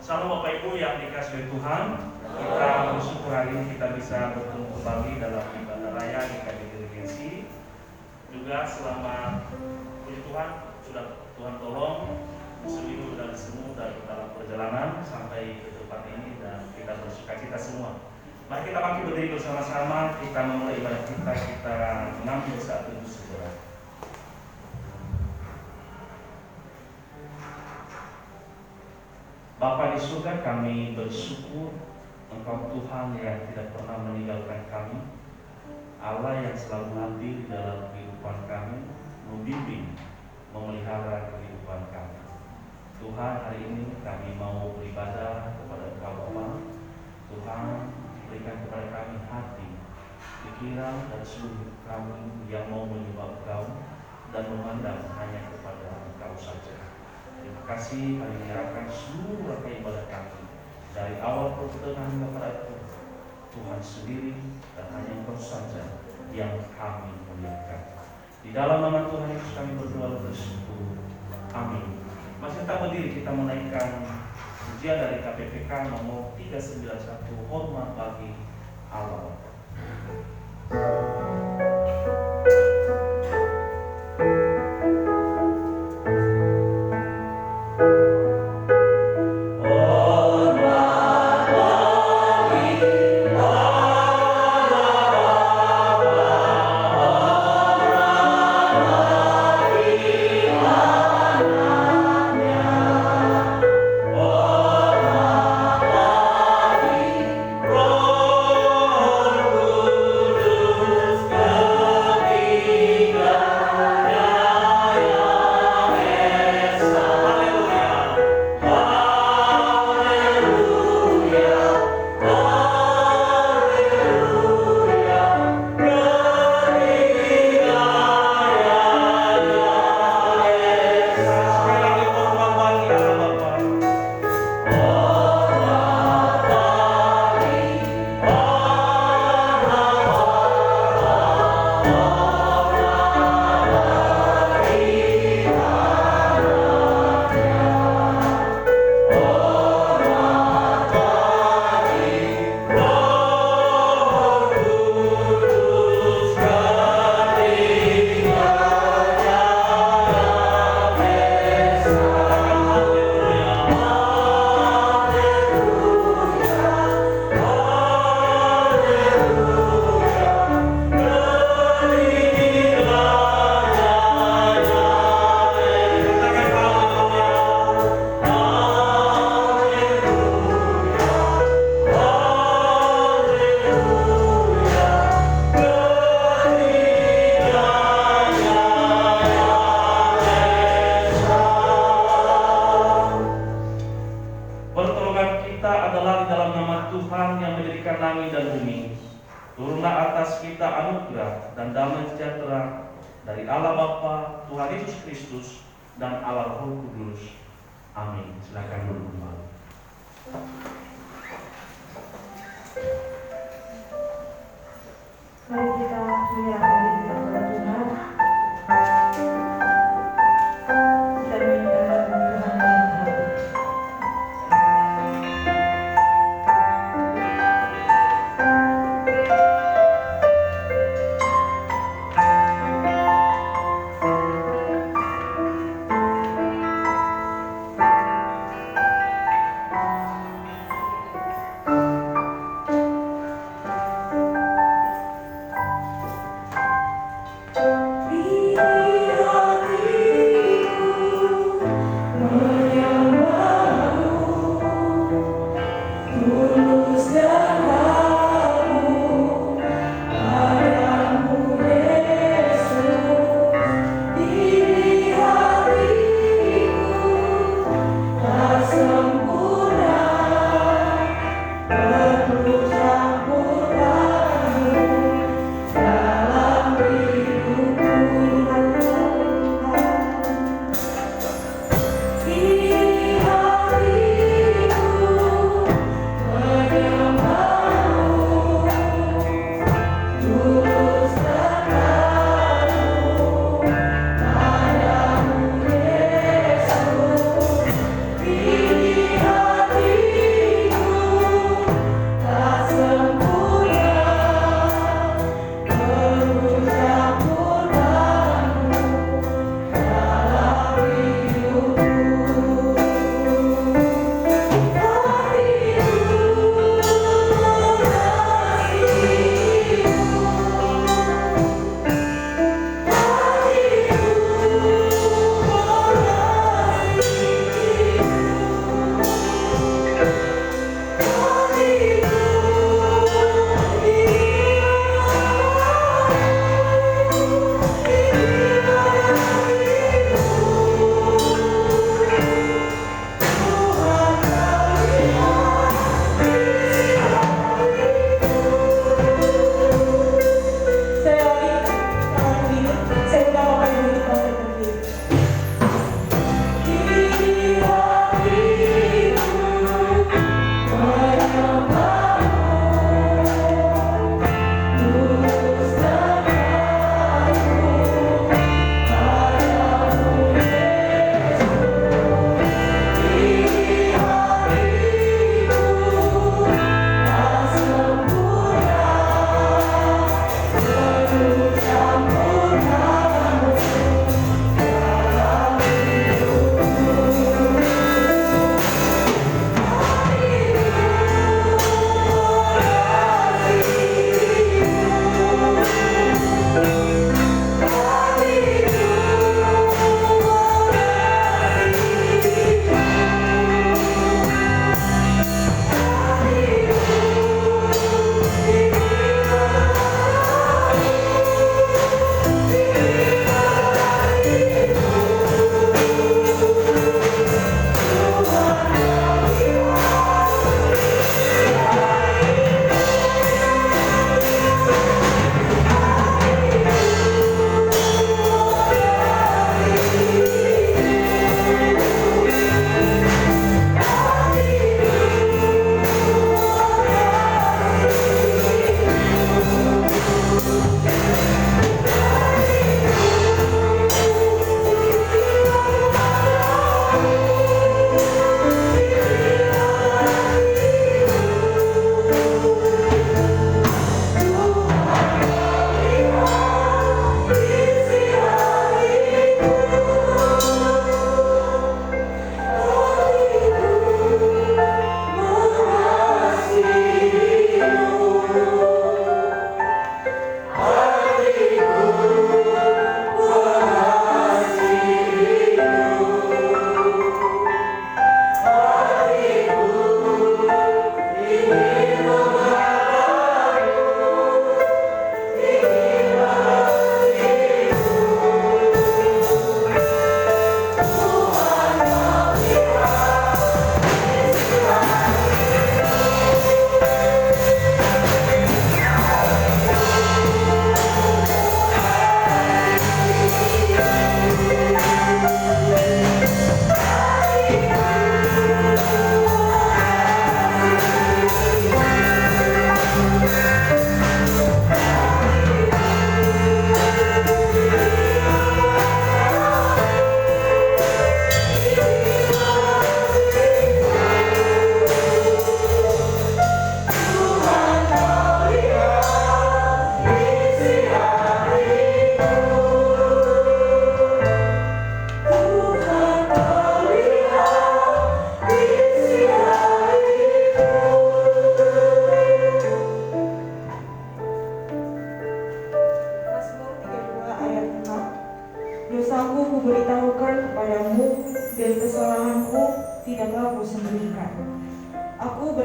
Salam Bapak Ibu yang dikasihi Tuhan. Kita bersyukur hari ini kita bisa bertemu kembali dalam ibadah raya GKI Dirigensi. Juga selama puji Tuhan sudah Tuhan tolong seminggu dan semua dari dalam perjalanan sampai ke tempat ini dan kita bersukacita semua. Mari kita bangkit berdiri bersama-sama, kita memulai ibadah kita mengambil saat itu segera. Bapa di surga, kami bersyukur Engkau Tuhan yang tidak pernah meninggalkan kami, Allah yang selalu hadir di dalam kehidupan kami, membimbing, memelihara kehidupan kami. Tuhan, hari ini kami mau beribadah kepada Engkau Bapa. Tuhan, berikan kepada kami hati, pikiran dan seluruh kami yang mau menyembah Engkau dan memandang hanya kepada Engkau saja. Terima kasih kami menyerahkan seluruh rangkaian ibadah kami dari awal pertengahan hingga pada akhir. Tuhan sendiri dan hanya Engkau saja yang kami muliakan. Di dalam nama Tuhan Yesus kami berdoa bersyukur. Amin. Masih tak berdiri kita menaikkan pujian dari KPPK nomor 391, hormat bagi Allah.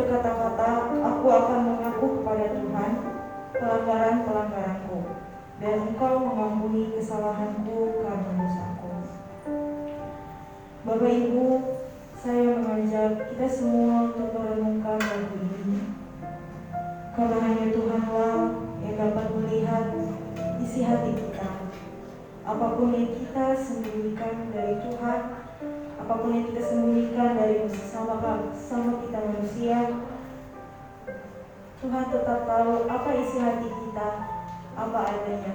berkata-kata, aku akan mengaku kepada Tuhan pelanggaran-pelanggaranku, dan Engkau mengampuni kesalahanku karena dosaku. Bapak Ibu, saya mengajak kita semua untuk merenungkan lagu ini, karena hanya Tuhanlah yang dapat melihat isi hati kita. Apapun yang kita sembunyikan dari Tuhan, apapun yang kita sembunyikan dari sama kita manusia, Tuhan tetap tahu apa isi hati kita, apa adanya.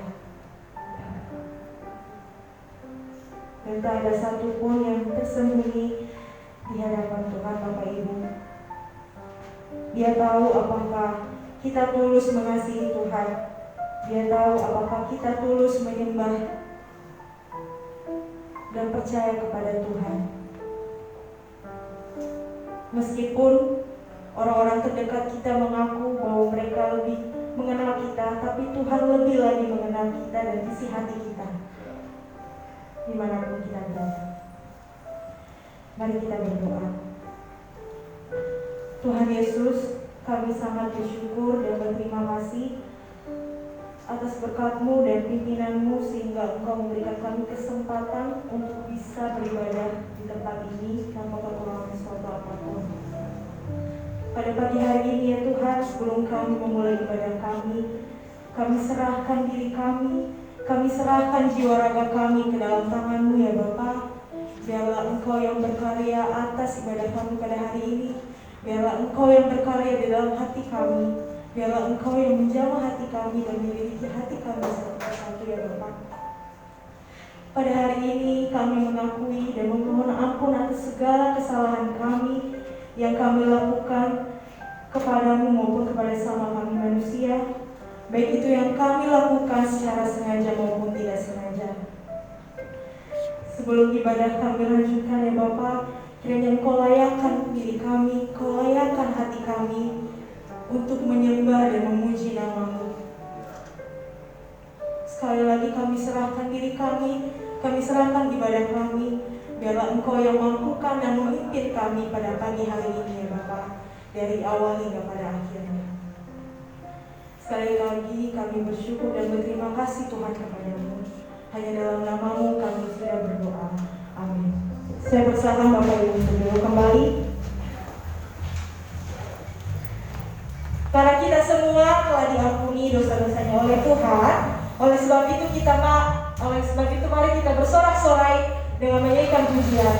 Dan tak ada satupun yang tersembunyi di hadapan Tuhan, Bapak Ibu. Dia tahu apakah kita tulus mengasihi Tuhan. Dia tahu apakah kita tulus menyembah dan percaya kepada Tuhan. Meskipun orang-orang terdekat kita mengaku bahwa mereka lebih mengenal kita, tapi Tuhan lebih lagi mengenal kita dan isi hati kita dimanapun kita berada. Mari kita berdoa. Tuhan Yesus, kami sangat bersyukur dan berterima kasih atas berkat-Mu dan pimpinan-Mu, sehingga Engkau memberikan kami kesempatan untuk bisa beribadah di tempat ini tanpa kekurangan suatu apapun. Pada pagi hari ini ya Tuhan, sebelum kami memulai ibadah kami serahkan diri kami serahkan jiwa raga kami ke dalam tangan-Mu ya Bapa. Biarlah Engkau yang berkarya atas ibadah kami pada hari ini. Biarlah Engkau yang berkarya di dalam hati kami. Biarlah Engkau yang menjamah hati kami dan memiliki hati kami satu persatu ya Bapa. Pada hari ini kami mengakui dan memohon ampun atas segala kesalahan kami yang kami lakukan kepadamu maupun kepada sama kami manusia, baik itu yang kami lakukan secara sengaja maupun tidak sengaja. Sebelum ibadah kami lanjutkan ya Bapa, kiranya Engkau layakkan diri kami, Engkau layakkan hati kami untuk menyembah dan memuji nama-Mu. Sekali lagi kami serahkan diri kami serahkan ibadah kami. Biarlah Engkau yang mampukan dan memimpin kami pada pagi hari ini ya Bapa, dari awal hingga pada akhirnya. Sekali lagi kami bersyukur dan berterima kasih Tuhan kepada-Mu. Hanya dalam nama-Mu kami sudah berdoa. Amin. Saya persilakan Bapak Ibu untuk duduk kembali. Karena kita semua telah diampuni dosa-dosanya oleh Tuhan, oleh sebab itu mari kita bersorak-sorai dengan menyanyikan pujian.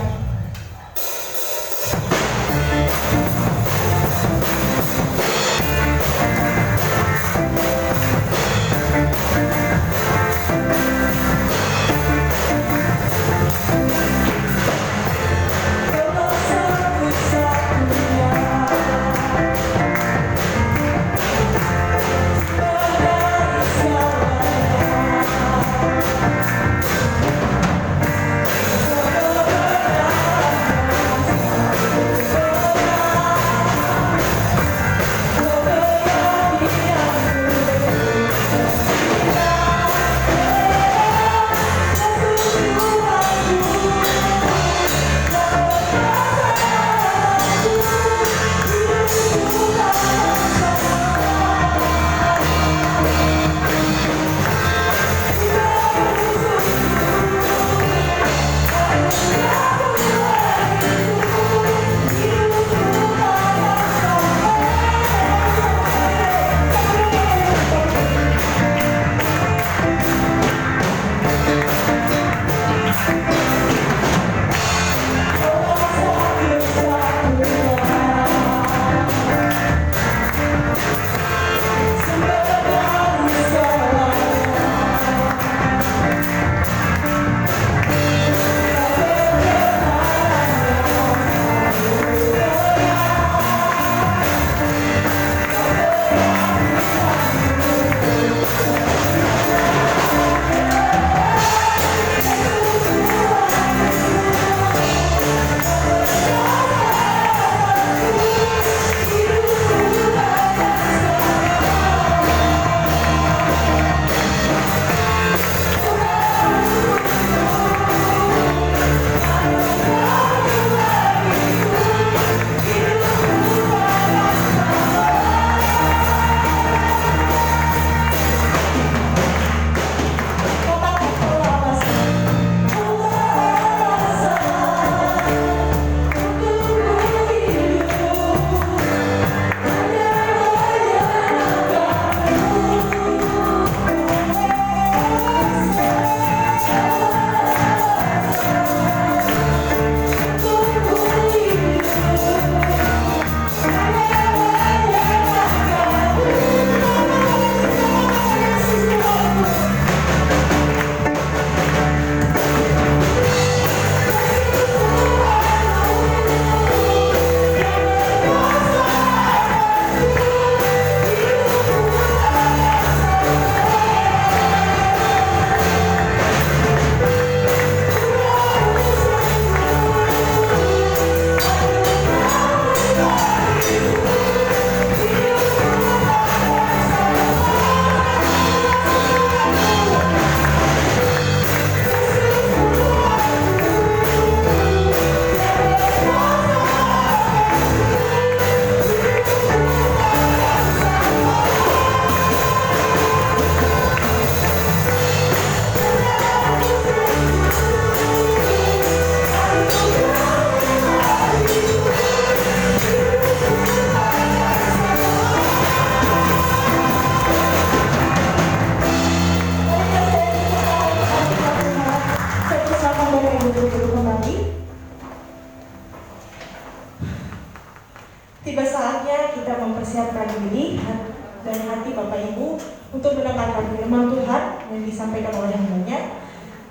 Bapak Ibu untuk mendengarkan firman Tuhan yang disampaikan oleh hambanya.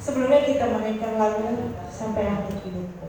Sebelumnya kita menaikkan lagu Sampai Akhir Hidupku.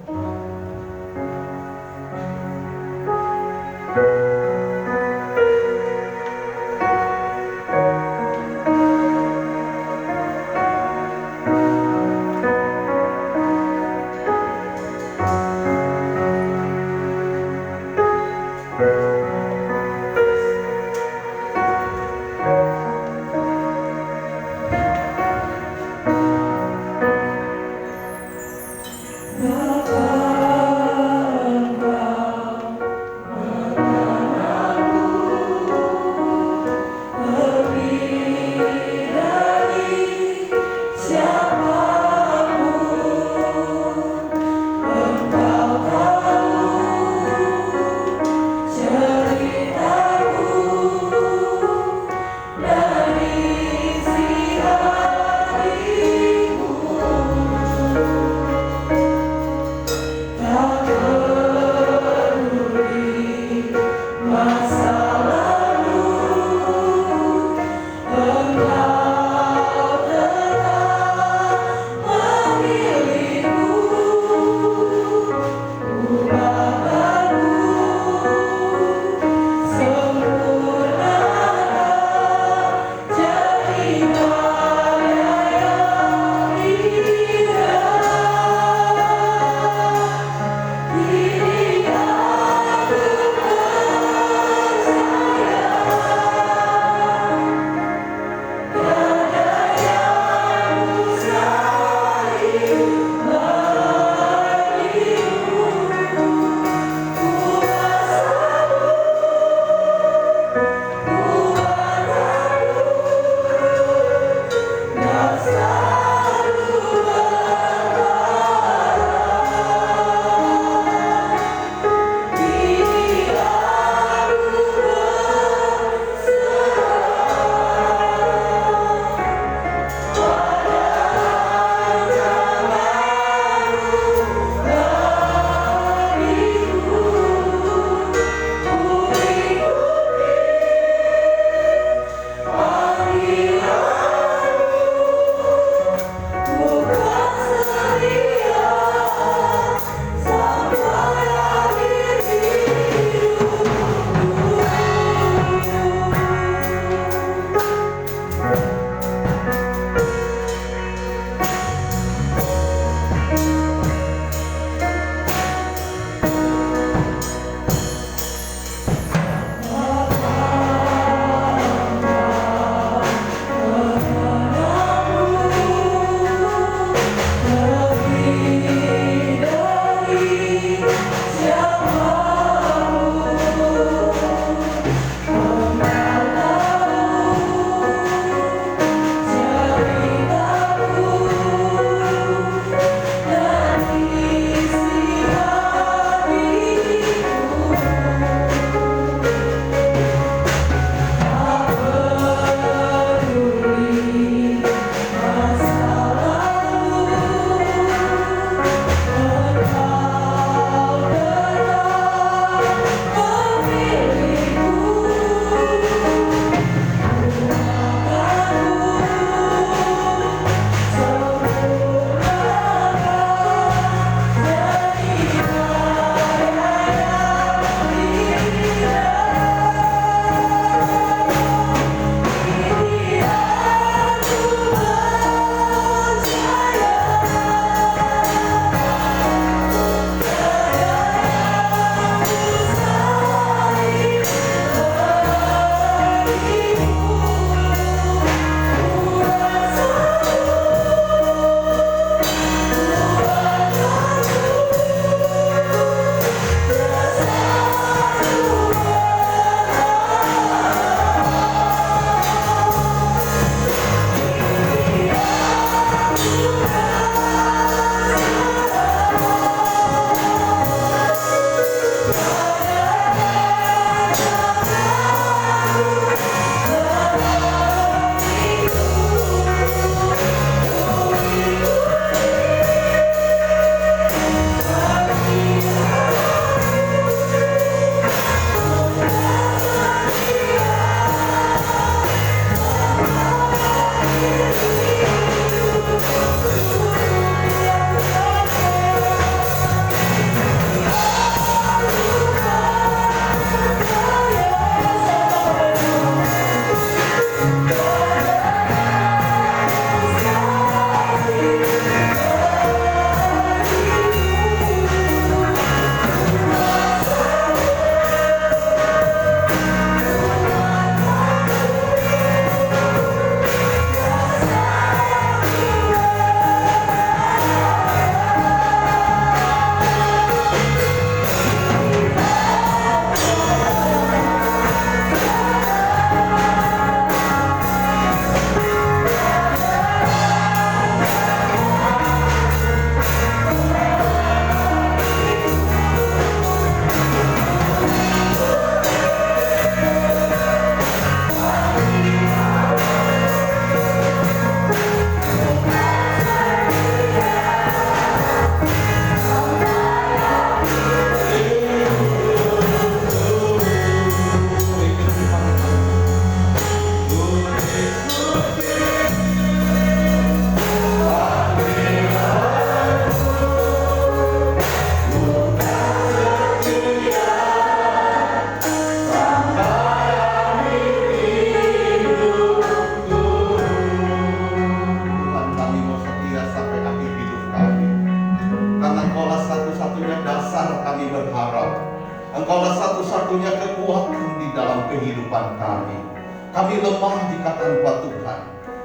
Karena Engkaulah satu-satunya dasar kami berharap. Engkaulah satu-satunya kekuatan di dalam kehidupan kami. Kami lemah jika tanpa Tuhan.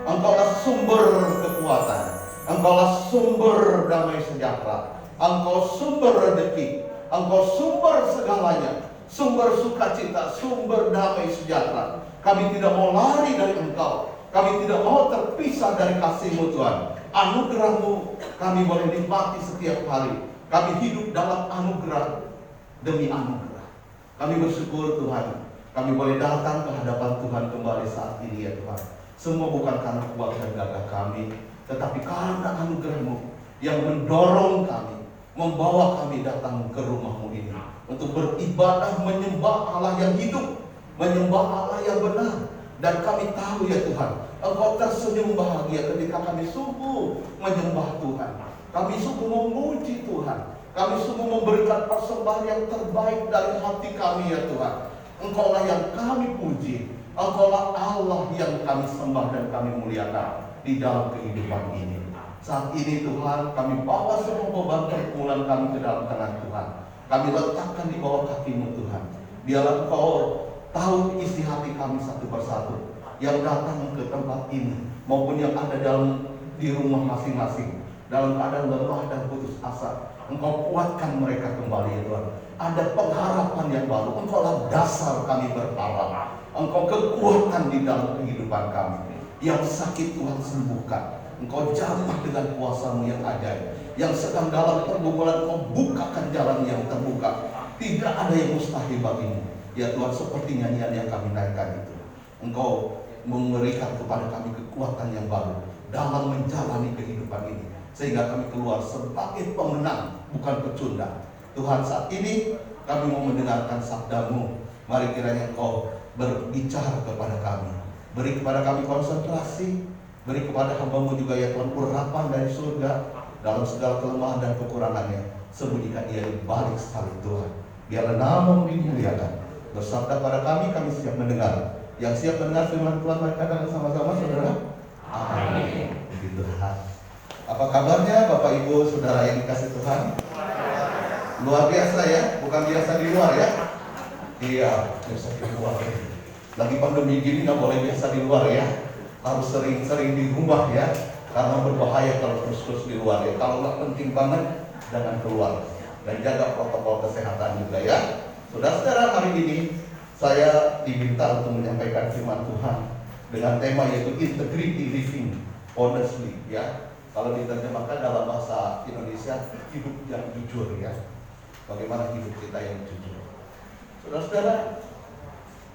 Engkaulah sumber kekuatan. Engkaulah sumber damai sejahtera. Engkau sumber rezeki. Engkau sumber segalanya. Sumber sukacita, sumber damai sejahtera. Kami tidak mau lari dari Engkau. Kami tidak mau terpisah dari kasih-Mu Tuhan. Anugerah-Mu kami boleh nikmati setiap hari. Kami hidup dalam anugerah demi anugerah. Kami bersyukur Tuhan, kami boleh datang ke hadapan Tuhan kembali saat ini ya Tuhan. Semua bukan karena kuat dan gagah kami, tetapi karena anugerah-Mu yang mendorong kami, membawa kami datang ke rumah-Mu ini untuk beribadah, menyembah Allah yang hidup, menyembah Allah yang benar. Dan kami tahu ya Tuhan, Engkau tersenyum bahagia ketika kami sungguh menyembah Tuhan. Kami sungguh memuji Tuhan. Kami sungguh memberikan persembahan yang terbaik dari hati kami ya Tuhan. Engkaulah yang kami puji. Engkaulah Allah yang kami sembah dan kami muliakan di dalam kehidupan ini. Saat ini Tuhan, kami bawa semua beban pergumulan kami ke dalam tangan Tuhan. Kami letakkan di bawah kaki-Mu Tuhan. Biarlah Engkau tahu isi hati kami satu persatu yang datang ke tempat ini maupun yang ada di rumah masing-masing dalam keadaan lemah dan putus asa. Engkau kuatkan mereka kembali ya Tuhan. Ada pengharapan yang baru. Engkaulah dasar kami berharap. Engkau kekuatan di dalam kehidupan kami. Yang sakit Tuhan sembuhkan. Engkau jamah dengan kuasa-Mu yang ajaib. Yang sedang dalam pergumulan Engkau bukakan jalan yang terbuka. Tidak ada yang mustahil bagi-Mu ya Tuhan, seperti nyanyian yang kami naikkan itu. Engkau memberikan kepada kami kekuatan yang baru dalam menjalani kehidupan ini, sehingga kami keluar sebagai pemenang, bukan pecundang. Tuhan, saat ini kami mau mendengarkan sabda-Mu. Mari kiranya Engkau berbicara kepada kami. Beri kepada kami konsentrasi. Beri kepada hamba-Mu juga ya Tuhan urapan dari surga dalam segala kelemahan dan kekurangannya. Sembunyikan ia di balik sekali Tuhan. Biarlah nama-Mu dimuliakan. Bersabda pada kami siap mendengar. Yang siap mendengar firman Tuhan, mari katakan sama-sama saudara. Amin. Puji Tuhan. Apa kabarnya Bapak Ibu Saudara yang dikasih Tuhan? Luar biasa ya, bukan biasa di luar ya. Iya, biasa di luar. Lagi pandemi gini nggak boleh biasa di luar ya. Harus sering-sering di rumah ya. Karena berbahaya kalau terus-terus di luar ya. Kalau nggak penting banget, jangan keluar. Dan jaga protokol kesehatan juga ya. Saudara-saudara, hari ini saya diminta untuk menyampaikan firman Tuhan dengan tema yaitu integrity living honestly ya. Kalau diterjemahkan dalam bahasa Indonesia, hidup yang jujur ya. Bagaimana hidup kita yang jujur? Saudara-saudara,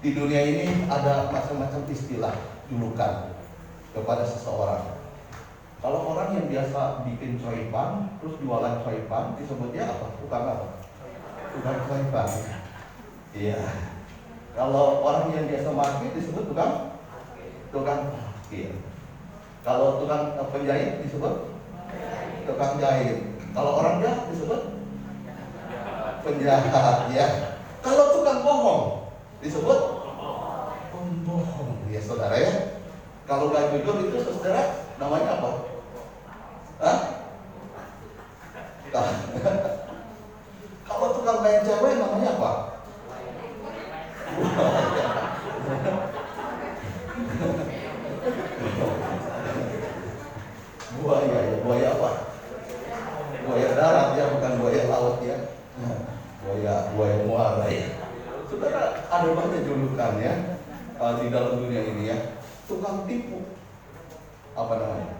di dunia ini ada macam-macam istilah julukan kepada seseorang. Kalau orang yang biasa bikin coipan, terus jualan coipan, disebutnya apa? Tukang apa? Tukang coipan. Iya. Kalau orang yang biasa parkir disebut tukang parkir. Kalau tukang penjahit disebut tukang jahit. Kalau orang jahat disebut penjahat ya. Kalau tukang bohong disebut pembohong ya saudara ya. Kalau gak jujur itu saudara namanya apa? Hah? Kalau tukang main cewek namanya apa? Buaya ya, buaya apa? Buaya darat ya, bukan buaya laut ya. Buaya muara ya. Saudara, ada banyak julukan ya di dalam dunia ini ya. Tukang tipu, apa namanya?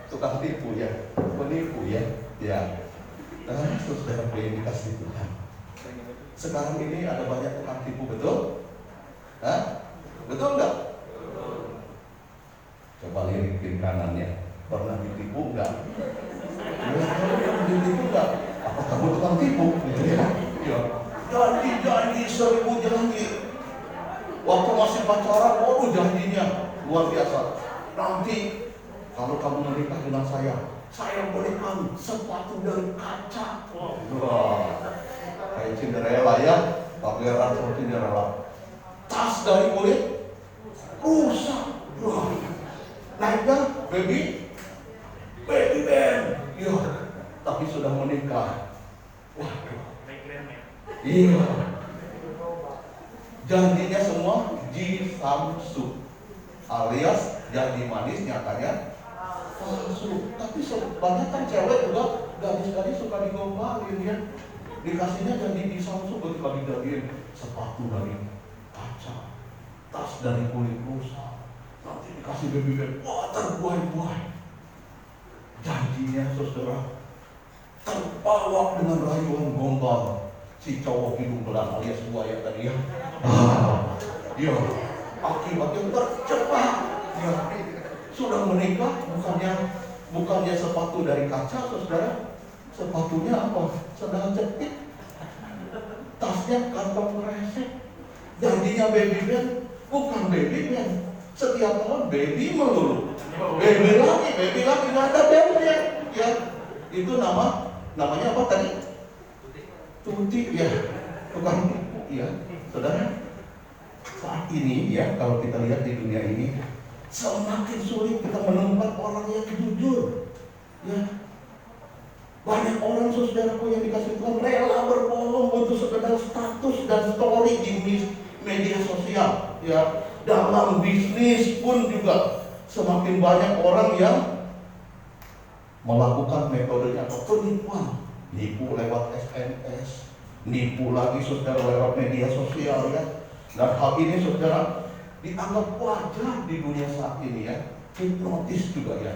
Tukang tipu ya, penipu ya. Ya. Nah, saudara yang dikasih Tuhan. Sekarang ini ada banyak tukang tipu, betul? Hah? Betul nggak? Coba lirik kiri kanannya. Pernah ditipu nggak? Pernah ditipu nggak? Apa kamu tukang tipu? Iya. Janji 1000 janji. Waktu masih pacaran, waduh janjinya luar biasa. Nanti kalau kamu menikah dengan saya belikan sepatu dari kaca. Wah. Kayak Cinderella ya, pangeran sama Cinderella. Tas dari kulit rusak. Wah. Naiknya baby band. sudah menikah. Waduh. Iya. Janjinya semua Samsu, alias janji manis nyatanya palsu. Tapi banyak kan cewek juga, gadis-gadis suka digombalin ya. Dikasihnya janji Samsu, begitu dijadiin sepatu dari kaca, tas dari kulit rusa, nanti dikasih baby, wah terbuai-buai. Janjinya saudara terbawa dengan rayuan gombal si cowok hidung belang alias buaya tadi ya. Dia akibatnya terjebak. Ya, sudah menikah bukannya sepatu dari kaca saudara, sepatunya apa? Sandal jepit, tasnya kantong kresek. Janjinya baby band, bukan baby band. Setiap tahun baby melulu, baby lagi nggak ada bandnya. Ya, itu namanya apa tadi? Tuti ya, tukang tipu ya, saudara. Saat ini ya, kalau kita lihat di dunia ini, semakin sulit kita menemukan orang yang jujur. Ya, banyak orang saudaraku yang dikasih Tuhan rela berbohong untuk sekedar status dan story di media sosial. Ya, dalam bisnis pun juga semakin banyak orang yang melakukan metodenya atau penipuan, nipu lewat SMS, nipu lagi saudara lewat media sosial ya. Dan hal ini saudara dianggap wajar di dunia saat ini ya. Hipnotis juga ya.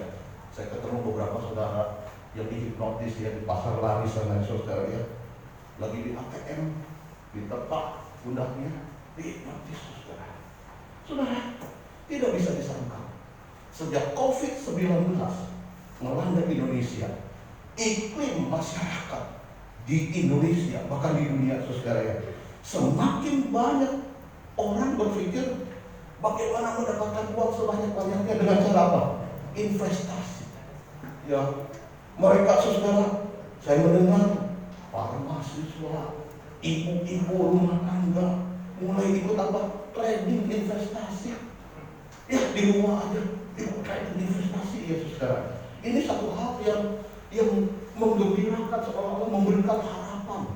Saya ketemu beberapa saudara yang dihipnotis ya di pasar lari sana saudara ya. Lagi di ATM, ditepak pundaknya, dihipnotis saudara. Saudara, tidak bisa disangka sejak COVID-19 melanda Indonesia, iklim masyarakat di Indonesia bahkan di dunia saudara ya, semakin banyak orang berpikir bagaimana mendapatkan uang sebanyak-banyaknya dengan cara apa? Investasi. Ya, mereka saudara, saya mendengar para mahasiswa, ibu-ibu rumah tangga mulai ikut apa? Trading investasi. Ya, di rumah aja ikut trading investasi ya saudara. Ini satu hal yang menggembirakan, seolah-olah memberikan harapan.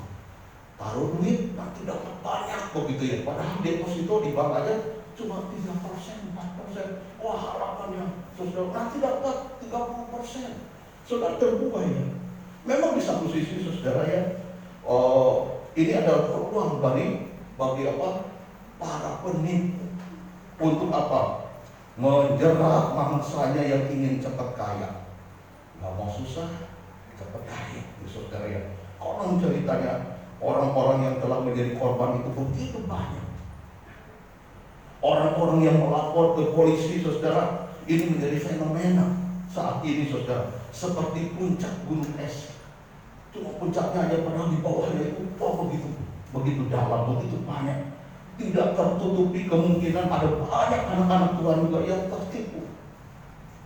Taruh duit nanti dapat banyak begitu ya. Padahal deposito di bank aja cuma 3%, 4%. Wah, harapannya saudara nanti dapat 30%. Saudara terbuka ya. Memang di satu sisi saudara ya, ini adalah peluang bagi apa? Para penipu untuk apa? Menjerat mangsanya yang ingin cepat kaya. Nggak mau susah, cepat kaya, saudara ya. Konon ceritanya orang-orang yang telah menjadi korban itu begitu banyak. Orang-orang yang melapor ke polisi, saudara, ini menjadi fenomena saat ini, saudara, seperti puncak gunung es. Cuma puncaknya aja, padahal di bawahnya itu begitu dalam, begitu banyak. Tidak tertutupi kemungkinan ada banyak anak-anak Tuhan juga yang tertipu.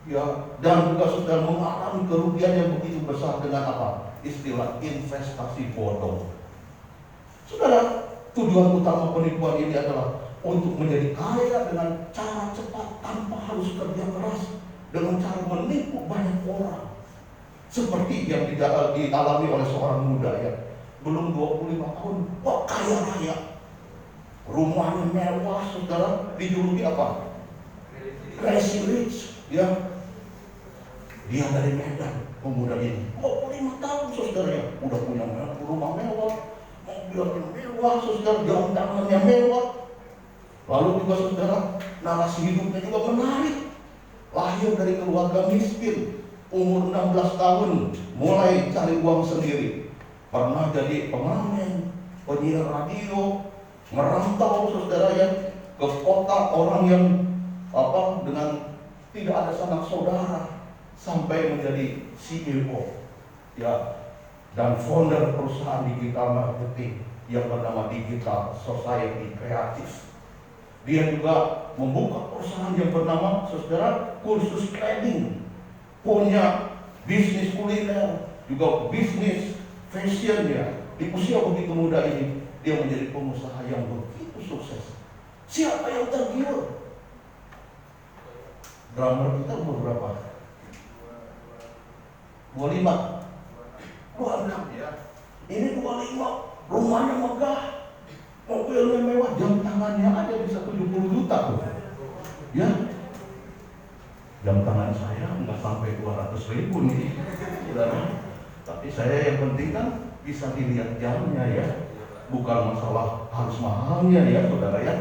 Ya, dan juga sudah mengalami kerugian yang begitu besar dengan apa? Istilah investasi bodong. Saudara, tujuan utama penipuan ini adalah untuk menjadi kaya dengan cara cepat tanpa harus kerja keras, dengan cara menipu banyak orang. Seperti yang dialami oleh seorang muda ya, belum 25 tahun, wah kaya raya, rumahnya mewah, saudara, dijuluki apa? Crazy Rich, ya. Dia dari Medan, pemuda ini, 25 tahun, saudara ya, udah punya rumah mewah, mobilnya mewah, saudara, jam tangannya mewah. Lalu juga saudara, narasi hidupnya juga menarik. Lahir dari keluarga miskin, umur 16 tahun, mulai cari uang sendiri. Pernah jadi pengamen, penyiar radio, merantau saudara ya ke kota orang yang dengan tidak ada sanak saudara, sampai menjadi CEO ya, dan founder perusahaan digital marketing yang bernama Digital Society Kreatif. Dia juga membuka perusahaan yang bernama saudara kursus trading, punya bisnis kuliner, juga bisnis fashion ya. Di usia begitu muda ini dia menjadi pengusaha yang begitu sukses. Siapa yang tergiur? Drummer kita umur berapa? 25. 26 ya. Ini 25, rumahnya megah, mobilnya mewah, jam tangannya aja bisa 70 juta tuh. Ya, jam tangan saya nggak sampai 200.000 nih, saudara. Tapi saya yang penting kan bisa dilihat jamnya ya, bukan masalah harus mahalnya ya, saudara ya.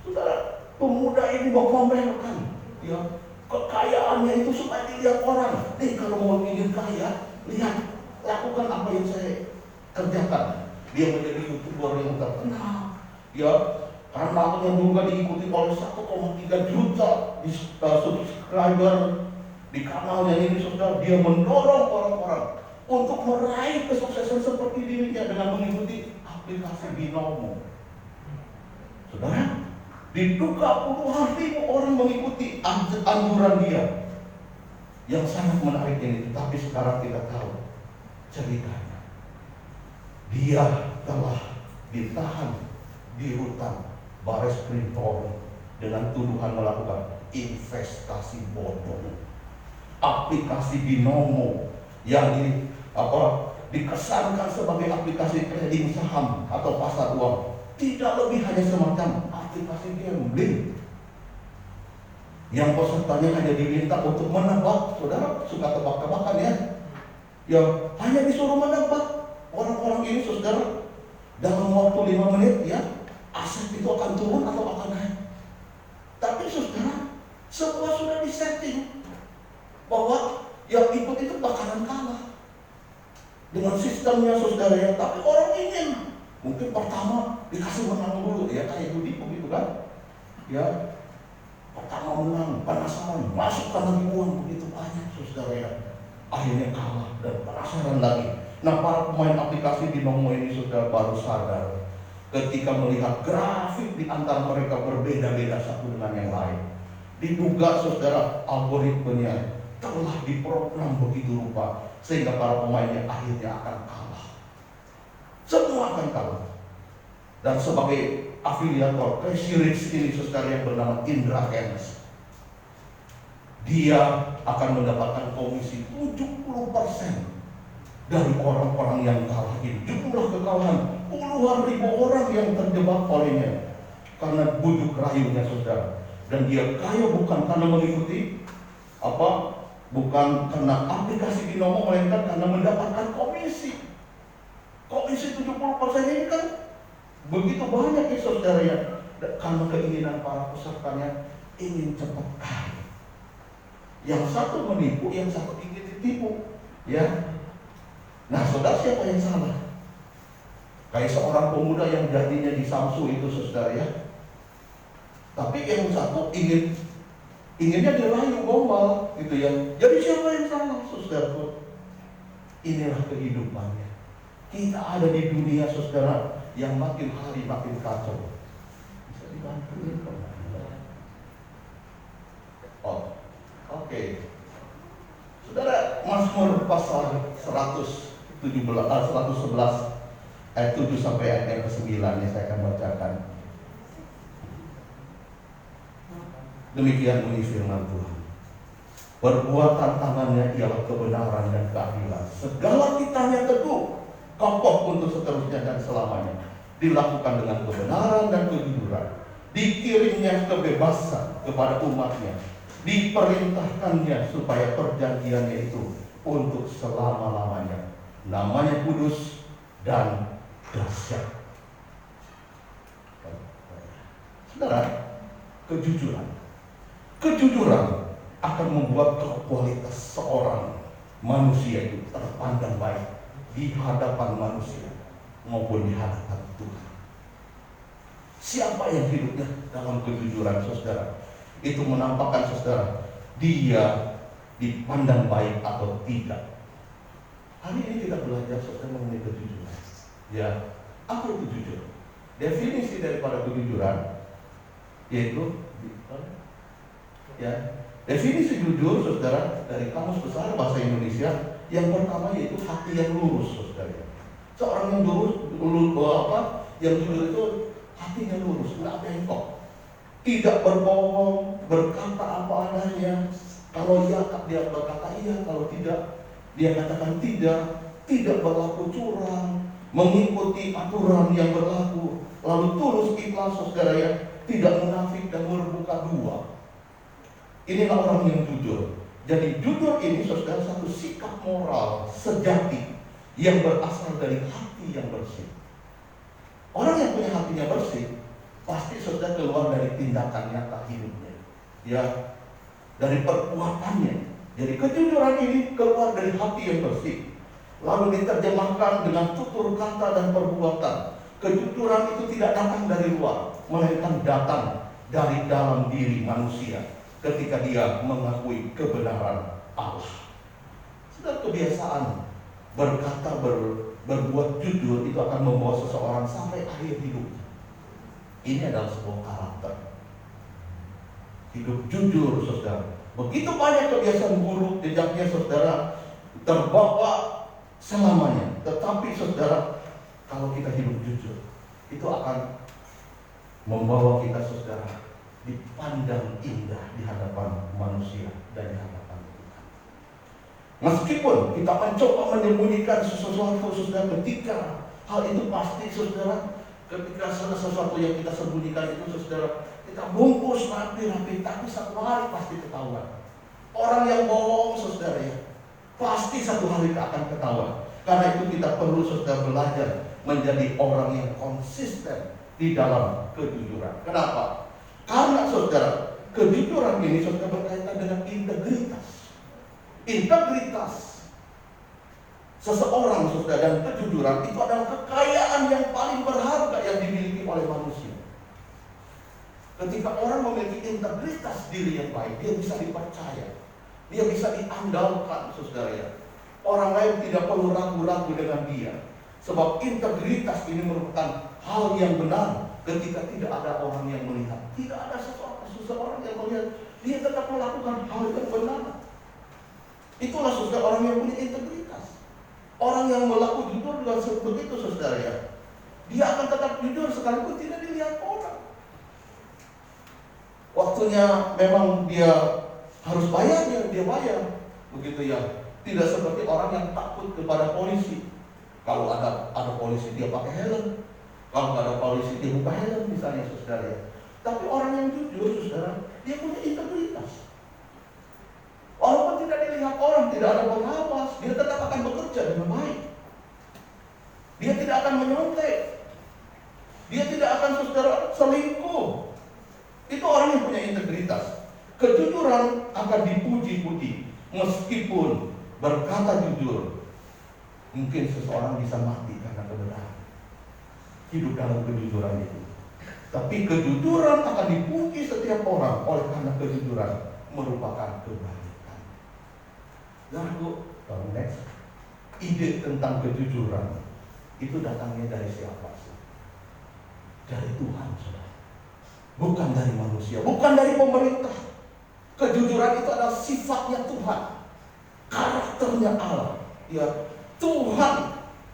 Saudara, pemuda ini mau pamerkan, ya, kekayaannya itu supaya dilihat orang. Nih kalau mau ingin kaya, lihat, lakukan apa yang saya kerjakan. Dia menjadi YouTuber yang terkenal, ya, karena yang juga diikuti oleh 1,3 juta subscriber di kanalnya ini, saudara. Dia mendorong orang-orang untuk meraih kesuksesan seperti dirinya dengan mengikuti aplikasi Binomo. Saudara, diduga puluhan ribu orang mengikuti anjuran dia. Yang sangat menarik ini, tapi sekarang kita tahu ceritanya. Dia telah ditahan di rutan Bareskrim Polri dengan tuduhan melakukan investasi bodong. Aplikasi Binomo yang dikesankan sebagai aplikasi trading saham atau pasar uang tidak lebih hanya semacam aplikasi gambling yang pesertanya hanya diminta untuk menebak. Saudara suka tebak-tebakan ya? Ya, hanya disuruh menebak. Orang-orang ini, saudara, dalam waktu 5 menit ya, aset itu akan turun atau akan naik. Tapi saudara, semua sudah disetting bahwa yang ikut itu bakalan kalah dengan sistemnya, saudara ya. Tapi orang ingin mungkin pertama dikasih menang dulu ya, kayak judi begitu kan ya. Pertama menang, penasaran, masukkan lagi uang begitu banyak, saudara ya. Akhirnya kalah dan penasaran lagi. Nah, para pemain aplikasi Binomo ini sudah baru sadar ketika melihat grafik di antara mereka berbeda-beda satu dengan yang lain. Diduga, saudara, algoritmenya telah diprogram begitu rupa sehingga para pemainnya akhirnya akan kalah. Semua akan kalah. Dan sebagai afiliator Crazy Rich ini, saudara, yang bernama Indra Kents, dia akan mendapatkan komisi 70% dari orang-orang yang kalah ini. Jumlah kekalahan puluhan ribu orang yang terjebak olehnya karena bujuk rayunya, saudara. Dan dia kaya bukan karena mengikuti bukan karena aplikasi Binomo, melainkan karena mendapatkan komisi. Komisi 70% ini kan begitu banyak ya, saudara ya. Karena keinginan para pesertanya ingin cepat kaya. Yang satu menipu, yang satu ingin ditipu, ya. Nah, saudara, siapa yang salah? Kayak seorang pemuda yang jadinya di Samsu itu, saudara ya. Tapi yang satu inginnya dirayu gombal gitu ya. Jadi siapa yang salah, saudara? Inilah kehidupannya. Kita ada di dunia, saudara, yang makin hari makin kacau. Bisa dibantuin kok. Oh, oke. Saudara, Mazmur pasal 111 ayat 7 sampai ayat yang ke-9 yang saya akan bacakan. Demikian bunyi firman Tuhan. Perbuatan tangannya ialah kebenaran dan keadilan. Segala kitanya teguh, kokoh untuk seterusnya dan selamanya. Dilakukan dengan kebenaran dan kejujuran. Dikirimnya kebebasan kepada umatnya. Diperintahkannya supaya perjanjiannya itu untuk selama-lamanya. Namanya kudus dan dahsyat. Saudara, kejujuran akan membuat kualitas seorang manusia itu terpandang baik di hadapan manusia maupun di hadapan Tuhan. Siapa yang hidupnya dalam kejujuran, saudara, itu menampakkan, saudara, dia dipandang baik atau tidak. Hari ini kita belajar, saudara, mengenai kejujuran. Ya, apa itu jujur? Definisi daripada kejujuran yaitu, ya, definisi jujur, saudara, dari Kamus Besar Bahasa Indonesia, yang pertama yaitu hati yang lurus, saudara. Seorang yang yang jujur itu hatinya lurus, nggak bengkok, tidak berbohong, berkata apa adanya. Kalau iya dia berkata iya, kalau tidak dia katakan tidak, tidak berlaku curang, mengikuti aturan yang berlaku, lalu tulus ikhlas saudara ya, tidak munafik dan berbuka dua. Inilah orang yang jujur. Jadi jujur ini saudara satu sikap moral sejati yang berasal dari hati yang bersih. Orang yang punya hatinya bersih pasti saudara keluar dari tindakan nyata hidupnya, ya, dari perbuatannya. Jadi kejujuran ini keluar dari hati yang bersih, lalu diterjemahkan dengan tutur kata dan perbuatan. Kejujuran itu tidak datang dari luar, melainkan datang dari dalam diri manusia ketika dia mengakui kebenaran Allah. Sudah kebiasaan berkata, berbuat jujur itu akan membawa seseorang sampai akhir hidupnya. Ini adalah sebuah karakter hidup jujur, saudara. Begitu banyak kebiasaan buruk jejaknya saudara terbawa selamanya. Tetapi saudara, kalau kita hidup jujur, itu akan membawa kita saudara dipandang indah di hadapan manusia dan di hadapan Tuhan. Meskipun kita mencoba menyembunyikan sesuatu saudara, ketika hal itu pasti saudara, ketika sesuatu yang kita sembunyikan itu saudara, kita bungkus rapi-rapi, tapi satu hari pasti ketahuan. Orang yang bohong saudara ya, pasti satu hari akan ketahuan. Karena itu kita perlu saudara belajar menjadi orang yang konsisten di dalam kejujuran. Kenapa? Karena saudara, kejujuran ini saudara berkaitan dengan integritas. Integritas seseorang saudara dan kejujuran itu adalah kekayaan yang paling berharga yang dimiliki oleh manusia. Ketika orang memiliki integritas diri yang baik, dia bisa dipercaya, dia bisa diandalkan saudara ya. Orang lain tidak perlu ragu-ragu dengan dia, sebab integritas ini merupakan hal yang benar. Ketika tidak ada orang yang melihat, tidak ada seseorang yang melihat, dia tetap melakukan hal yang benar. Itulah saudara orang yang punya integritas. Orang yang berlaku jujur dengan begitu saudara ya, dia akan tetap jujur sekalipun tidak dilihat orang. Waktunya memang dia harus bayar, dia bayar, begitu ya. Tidak seperti orang yang takut kepada polisi. Kalau ada polisi dia pakai helm, kalau nggak ada polisi dia buka helm misalnya saudara ya. Tapi orang yang jujur saudara, dia punya integritas. Walaupun tidak dilihat orang, tidak ada pengawas, dia tetap akan bekerja dengan baik. Dia tidak akan menyontek, dia tidak akan saudara selingkuh. Itu orang yang punya integritas. Kejujuran akan dipuji-puji meskipun berkata jujur, mungkin seseorang bisa mati karena kebenaran. Hidup dalam kejujuran itu. Tapi kejujuran akan dipuji setiap orang oleh karena kejujuran merupakan kebaikan. Lalu, next, ide tentang kejujuran itu datangnya dari siapa sih? Dari Tuhan, saudara. Bukan dari manusia, bukan dari pemerintah. Kejujuran itu adalah sifatnya Tuhan, karakternya Allah. Ya, Tuhan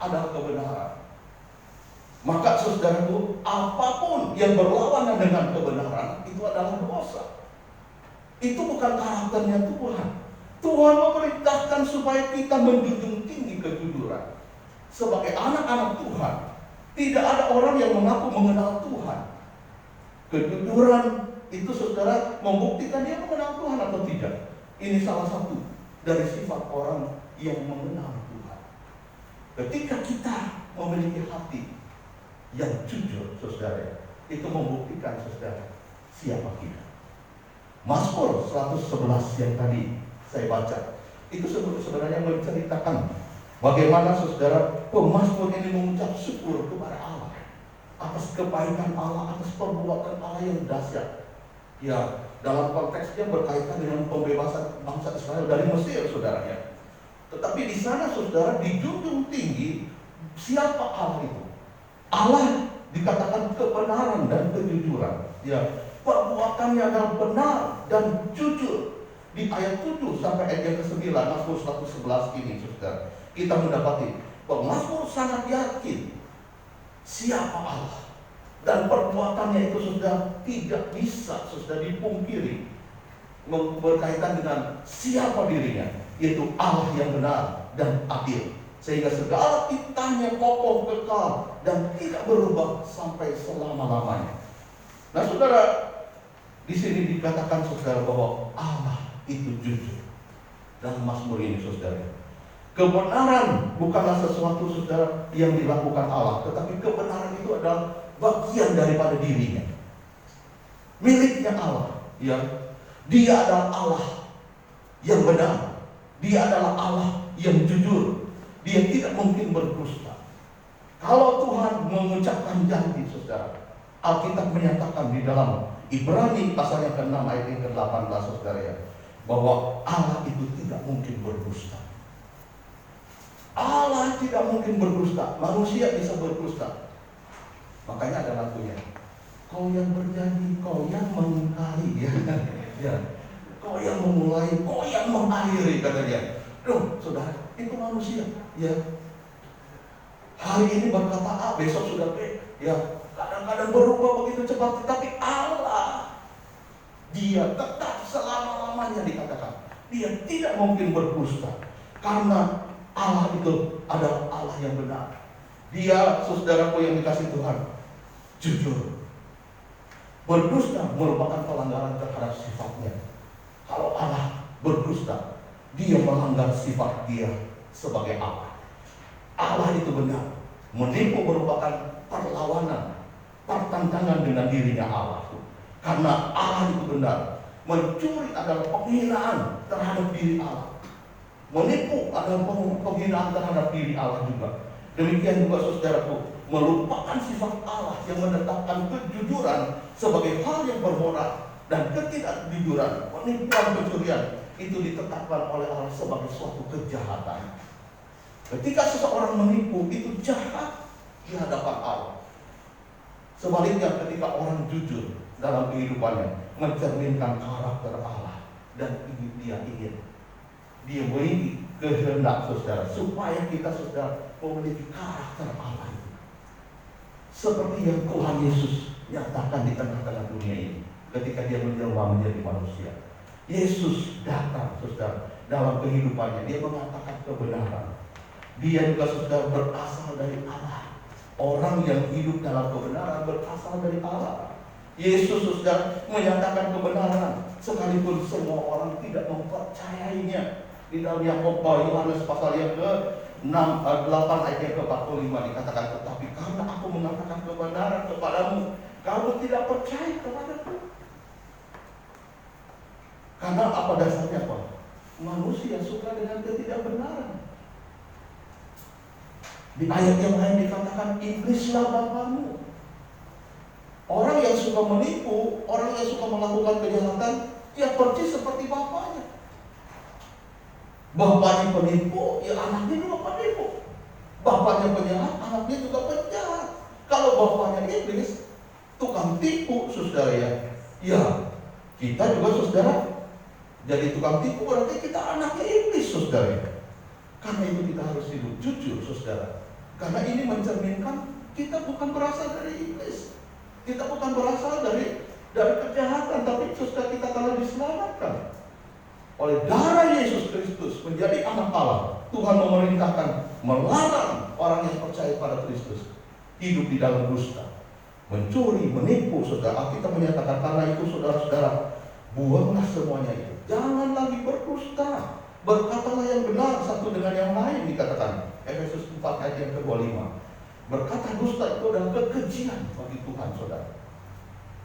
adalah kebenaran. Maka saudaraku, apapun yang berlawanan dengan kebenaran itu adalah dosa. Itu bukan karakternya Tuhan. Tuhan memerintahkan supaya kita menjunjung tinggi kejujuran. Sebagai anak-anak Tuhan, tidak ada orang yang mengaku mengenal Tuhan. Kejujuran itu saudara membuktikan dia mengenal Tuhan atau tidak. Ini salah satu dari sifat orang yang mengenal Tuhan. Ketika kita memiliki hati yang jujur saudara, itu membuktikan saudara siapa kita. Mazmur 111 yang tadi saya baca, itu sebenarnya menceritakan bagaimana saudara pemazmur ini mengucap syukur kepada Allah atas kebaikan Allah, atas perbuatan Allah yang dahsyat. Ya, dalam konteksnya berkaitan dengan pembebasan bangsa Israel dari Mesir, saudara ya. Tetapi di sana saudara dijunjung tinggi siapa Allah itu. Allah dikatakan kebenaran dan kejujuran. Ya, perbuatannya adalah benar dan jujur. Di ayat 7 sampai ayat yang ke-9 Mazmur 111 ini saudara, kita mendapati pemazmur sangat yakin siapa Allah, dan perbuatannya itu sudah tidak bisa sudah dipungkiri berkaitan dengan siapa dirinya, yaitu Allah yang benar dan adil. sehingga segala titahnya kokoh kekal dan tidak berubah sampai selama-lamanya. Nah, saudara, di sini dikatakan saudara bahwa Allah itu jujur. Dalam Mazmur ini saudara, kebenaran bukanlah sesuatu saudara yang dilakukan Allah, tetapi kebenaran itu adalah bagian daripada dirinya, miliknya Allah. Ya, Dia adalah Allah yang benar, Dia adalah Allah yang jujur. Dia tidak mungkin berdusta. Kalau Tuhan mengucapkan janji saudara, Alkitab menyatakan di dalam Ibrani pasal yang ke-6 ayat yang ke-18 saudara ya, bahwa Allah itu tidak mungkin berdusta. Allah tidak mungkin berdusta. Manusia bisa berdusta. Makanya ada lagunya, kau yang berjanji, kau yang mengingkari, ya. Kau yang memulai, kau yang mengakhiri, kata dia. Loh, saudara, itu manusia, ya. Hari ini berkata A, besok sudah B, ya. Kadang-kadang berubah begitu cepat, tetapi Allah, Dia tetap selama-lamanya dikatakan. Dia tidak mungkin berdusta, karena Allah itu adalah Allah yang benar. Dia, saudaraku yang dikasih Tuhan, jujur. Berdusta merupakan pelanggaran terhadap sifatnya. Kalau Allah berdusta, Dia melanggar sifat Dia sebagai Allah. Allah itu benar. Menipu merupakan perlawanan, pertentangan dengan dirinya Allah. Karena Allah itu benar. Mencuri adalah penghinaan terhadap diri Allah. Menipu adalah penghinaan terhadap diri Allah juga. Demikian juga saudaraku, melupakan sifat Allah yang menetapkan kejujuran sebagai hal yang bermoral, dan ketidakjujuran, penipuan, pencurian itu ditetapkan oleh Allah sebagai suatu kejahatan. Ketika seseorang menipu, itu jahat di hadapan Allah. Sebaliknya, ketika orang jujur dalam kehidupannya, mencerminkan karakter Allah, dan dia memiliki kehendak saudara, supaya kita saudara memiliki karakter Allah itu, seperti yang Tuhan Yesus nyatakan di tengah-tengah dunia ini. Ketika Dia menjelma menjadi manusia, Yesus datang saudara dalam kehidupannya. Dia mengatakan kebenaran. Dia juga saudara berasal dari Allah. Orang yang hidup dalam kebenaran berasal dari Allah. Yesus saudara menyatakan kebenaran, sekalipun semua orang tidak mempercayainya. Di dalam Yohanes pasal yang ke-8 ayat yang ke-45 dikatakan, tetapi karena aku mengatakan kebenaran kepadamu, kamu tidak percaya kepadaku. Karena apa dasarnya, Pak? Manusia suka dengan ketidakbenaran. Di ayat yang lain dikatakan, iblislah bapamu. Orang yang suka menipu, orang yang suka melakukan kejahatan, ya persis seperti bapaknya. Bapaknya penipu, ya anaknya juga penipu. Bapaknya penjahat, anaknya juga penjahat. Kalau bapaknya iblis, tukang tipu, saudara ya, kita juga saudara jadi tukang tipu, berarti kita anaknya iblis, saudara. Karena itu kita harus hidup jujur, saudara. Karena ini mencerminkan kita bukan berasal dari iblis, kita bukan berasal dari kejahatan, tapi saudara kita telah diselamatkan oleh darah Yesus Kristus menjadi anak Allah. Tuhan memerintahkan, melarang orang yang percaya pada Kristus hidup di dalam dusta, mencuri, menipu, saudara. Kita menyatakan, karena itu saudara-saudara, buanglah semuanya itu. Jangan lagi berdusta. Berkatalah yang benar satu dengan yang lain, dikatakan Efesus 4 ayat yang ke-25. Berkata dusta itu adalah kekejian bagi Tuhan, saudara.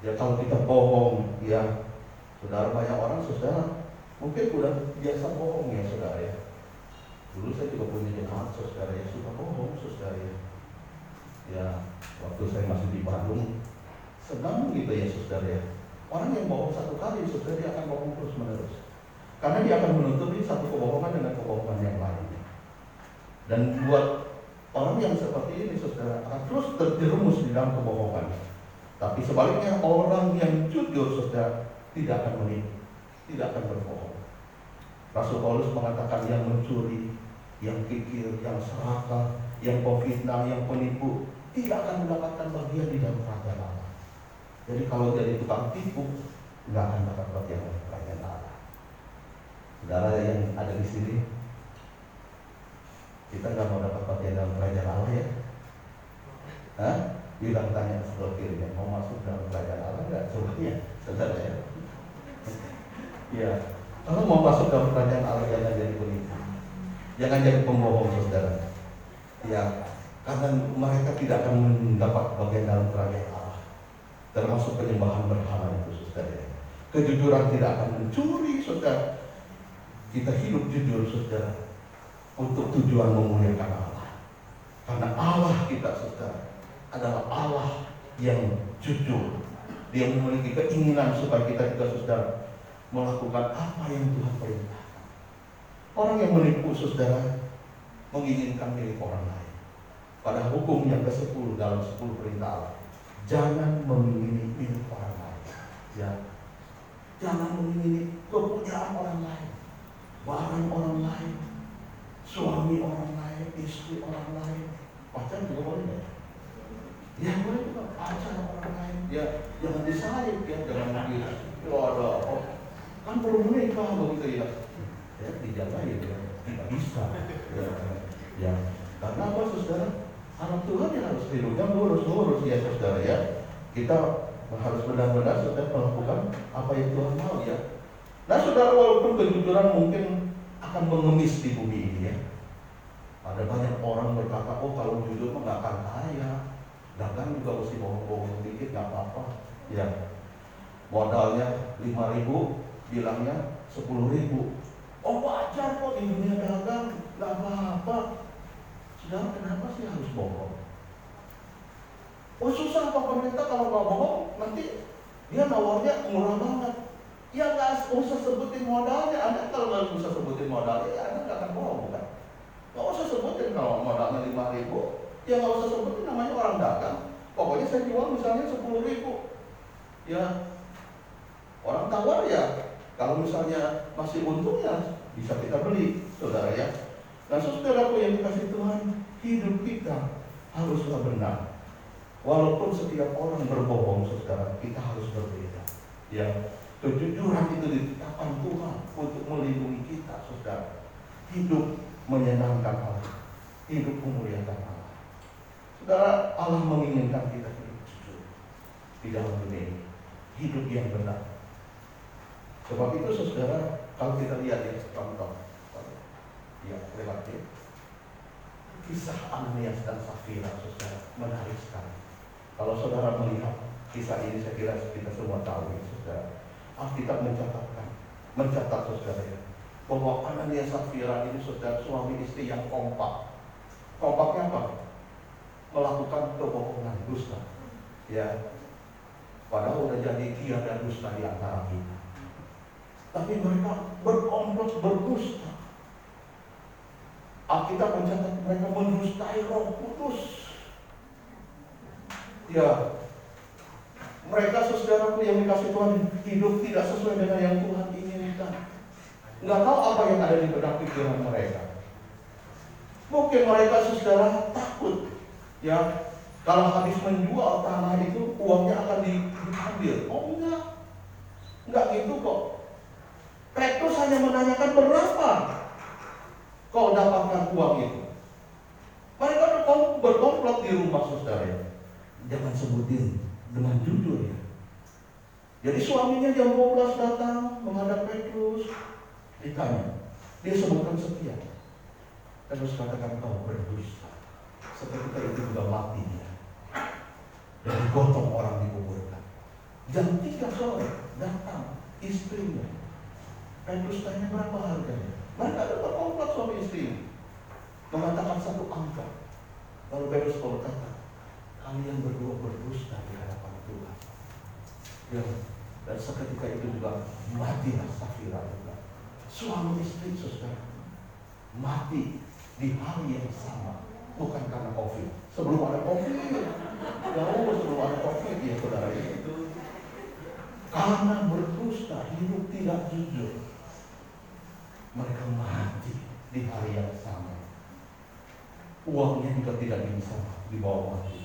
Ya, kalau kita bohong, ya saudara, banyak orang saudara mungkin udah biasa bohong ya, saudara ya. Dulu saya juga punya jemaat saudara yang suka bohong, saudara ya. Ya, waktu saya masih di Bandung, senang gitu ya, saudara ya. Orang yang bohong satu kali, saudara, dia akan bohong terus menerus. Karena dia akan menutupi satu kebohongan dengan kebohongan yang lainnya. Dan buat orang yang seperti ini, saudara, akan terus terjerumus di dalam kebohongan. Tapi sebaliknya, orang yang jujur, saudara, tidak akan menipu, tidak akan berbohong. Rasul Paulus mengatakan, yang mencuri, yang kikir, yang serakah, yang pemfitnah, yang penipu, tidak akan mendapatkan bagian di dalam kerajaan Allah. Jadi kalau jadi tukang tipu, nggak akan dapat bagian dari kerajaan Allah. Saudara yang ada di sini, Kita nggak mau dapat bagian dalam kerajaan Allah ya? Hah? Bilang tanya sebelah kiri, mau masuk dalam kerajaan Allah nggak? Coba saudara ya. Ya, kalau mau masuk dalam kerajaan Allah jangan jadi penipu, jangan jadi pembohong saudara. Ya, karena mereka tidak akan mendapat bagian dalam kerajaan Allah, termasuk penyembahan berhala itu saudara. Kejujuran tidak akan mencuri saudara. Kita hidup jujur saudara untuk tujuan memuliakan Allah. Karena Allah kita saudara adalah Allah yang jujur. Dia memiliki keinginan supaya kita juga saudara melakukan apa yang Tuhan perintahkan. Orang yang menipu saudara menginginkan milik orang lain. Pada hukum yang ke-10 dalam 10 perintah Allah, jangan mengingini milik orang lain. Ya, jangan mengingini kepunyaan orang lain, barang orang lain, suami orang lain, istri orang lain, pacar juga boleh ya? Ya boleh juga pacar orang lain. Ya jangan disalib ya, jangan begitu. Ada kan belum menikah begitu ya. Ya dijagain ya, tidak bisa. Ya. Karena apa saudara? Anak Tuhan yang harus hidupnya lurus ya saudara ya. Kita harus benar-benar saudara melakukan apa yang Tuhan mau ya. Nah saudara, walaupun kejujuran mungkin akan mengemis di bumi ini ya. Ada banyak orang berkata, oh kalau jujur mah gak akan kaya, dagang juga mesti bohong-bohong dikit gak apa-apa. Ya, modalnya 5.000, bilangnya 10.000. Oh wajar kok di dunia dagang, gak apa-apa. Saudara, kenapa sih harus bohong? Oh susah Pak pemerintah kalau gak bohong, nanti dia nawarnya murah banget. Ya gak usah sebutin modalnya. Anda kalau gak usah sebutin modalnya, ya Anda gak akan bohong bukan? Gak usah sebutin kalau modalnya 5.000, ya gak usah sebutin namanya orang dagang. Pokoknya saya jual misalnya 10.000. Ya, orang tawar ya. Kalau misalnya masih untung ya bisa kita beli, saudara ya. Nah saudaraku yang dikasih Tuhan, hidup kita haruslah benar. Walaupun setiap orang berbohong saudara, kita harus berbeda. Ya, kejujuran itu ditetapkan Tuhan untuk melindungi kita saudara. Hidup menyenangkan Allah, hidup memuliakan Allah. Saudara, Allah menginginkan kita hidup jujur di dalam dunia ini, hidup yang benar. Sebab itu saudara, kalau kita lihat ya contoh, ya lewat ya, kisah Ananias dan Safira saudara menarik sekali. Kalau saudara melihat kisah ini, saya kira kita semua tahu ya saudara. Alkitab mencatat saudara ya, bahwa Ananias Safira ini saudara suami istri yang kompak. Kompaknya apa? Melakukan kebohongan, dusta. Ya, padahal udah jadi tiada dusta di antara kita. Tapi mereka berkomplot berdusta. Alkitab mencatat mereka mendustai Roh Kudus. Ya, mereka saudaraku yang dikasih Tuhan hidup tidak sesuai dengan yang Tuhan inginkan. Nggak tahu apa yang ada di benak pikiran mereka. Mungkin mereka saudara takut, ya, kalau habis menjual tanah itu uangnya akan diambil. Oh enggak gitu kok. Petrus hanya menanyakan berapa kau dapatkan uang itu. Mereka berkomplot di rumah saudara. Jangan sebutin dengan jujur ya. Jadi suaminya jam 12 datang menghadap Petrus, ditanya, dia sebutkan setia. Petrus katakan kau berdusta. Seketika itu juga mati dia. Dan digotong orang dikuburkan. Jam 3 sore datang istrinya. Petrus tanya berapa harganya. Mereka ada berkomplot suami istri, mengatakan satu angka. Lalu Petrus berkata, kalian berdua berdusta di hadapan Tuhan. Ya, dan seketika itu juga matilah Safira juga. Suami istri saudara mati di hari yang sama, bukan karena COVID. Sebelum ada COVID, jauh sebelum ada COVID ya saudara itu. Karena berdusta, hidup tidak jujur, mereka mati di hari yang sama. Uangnya juga tidak bisa dibawa mati.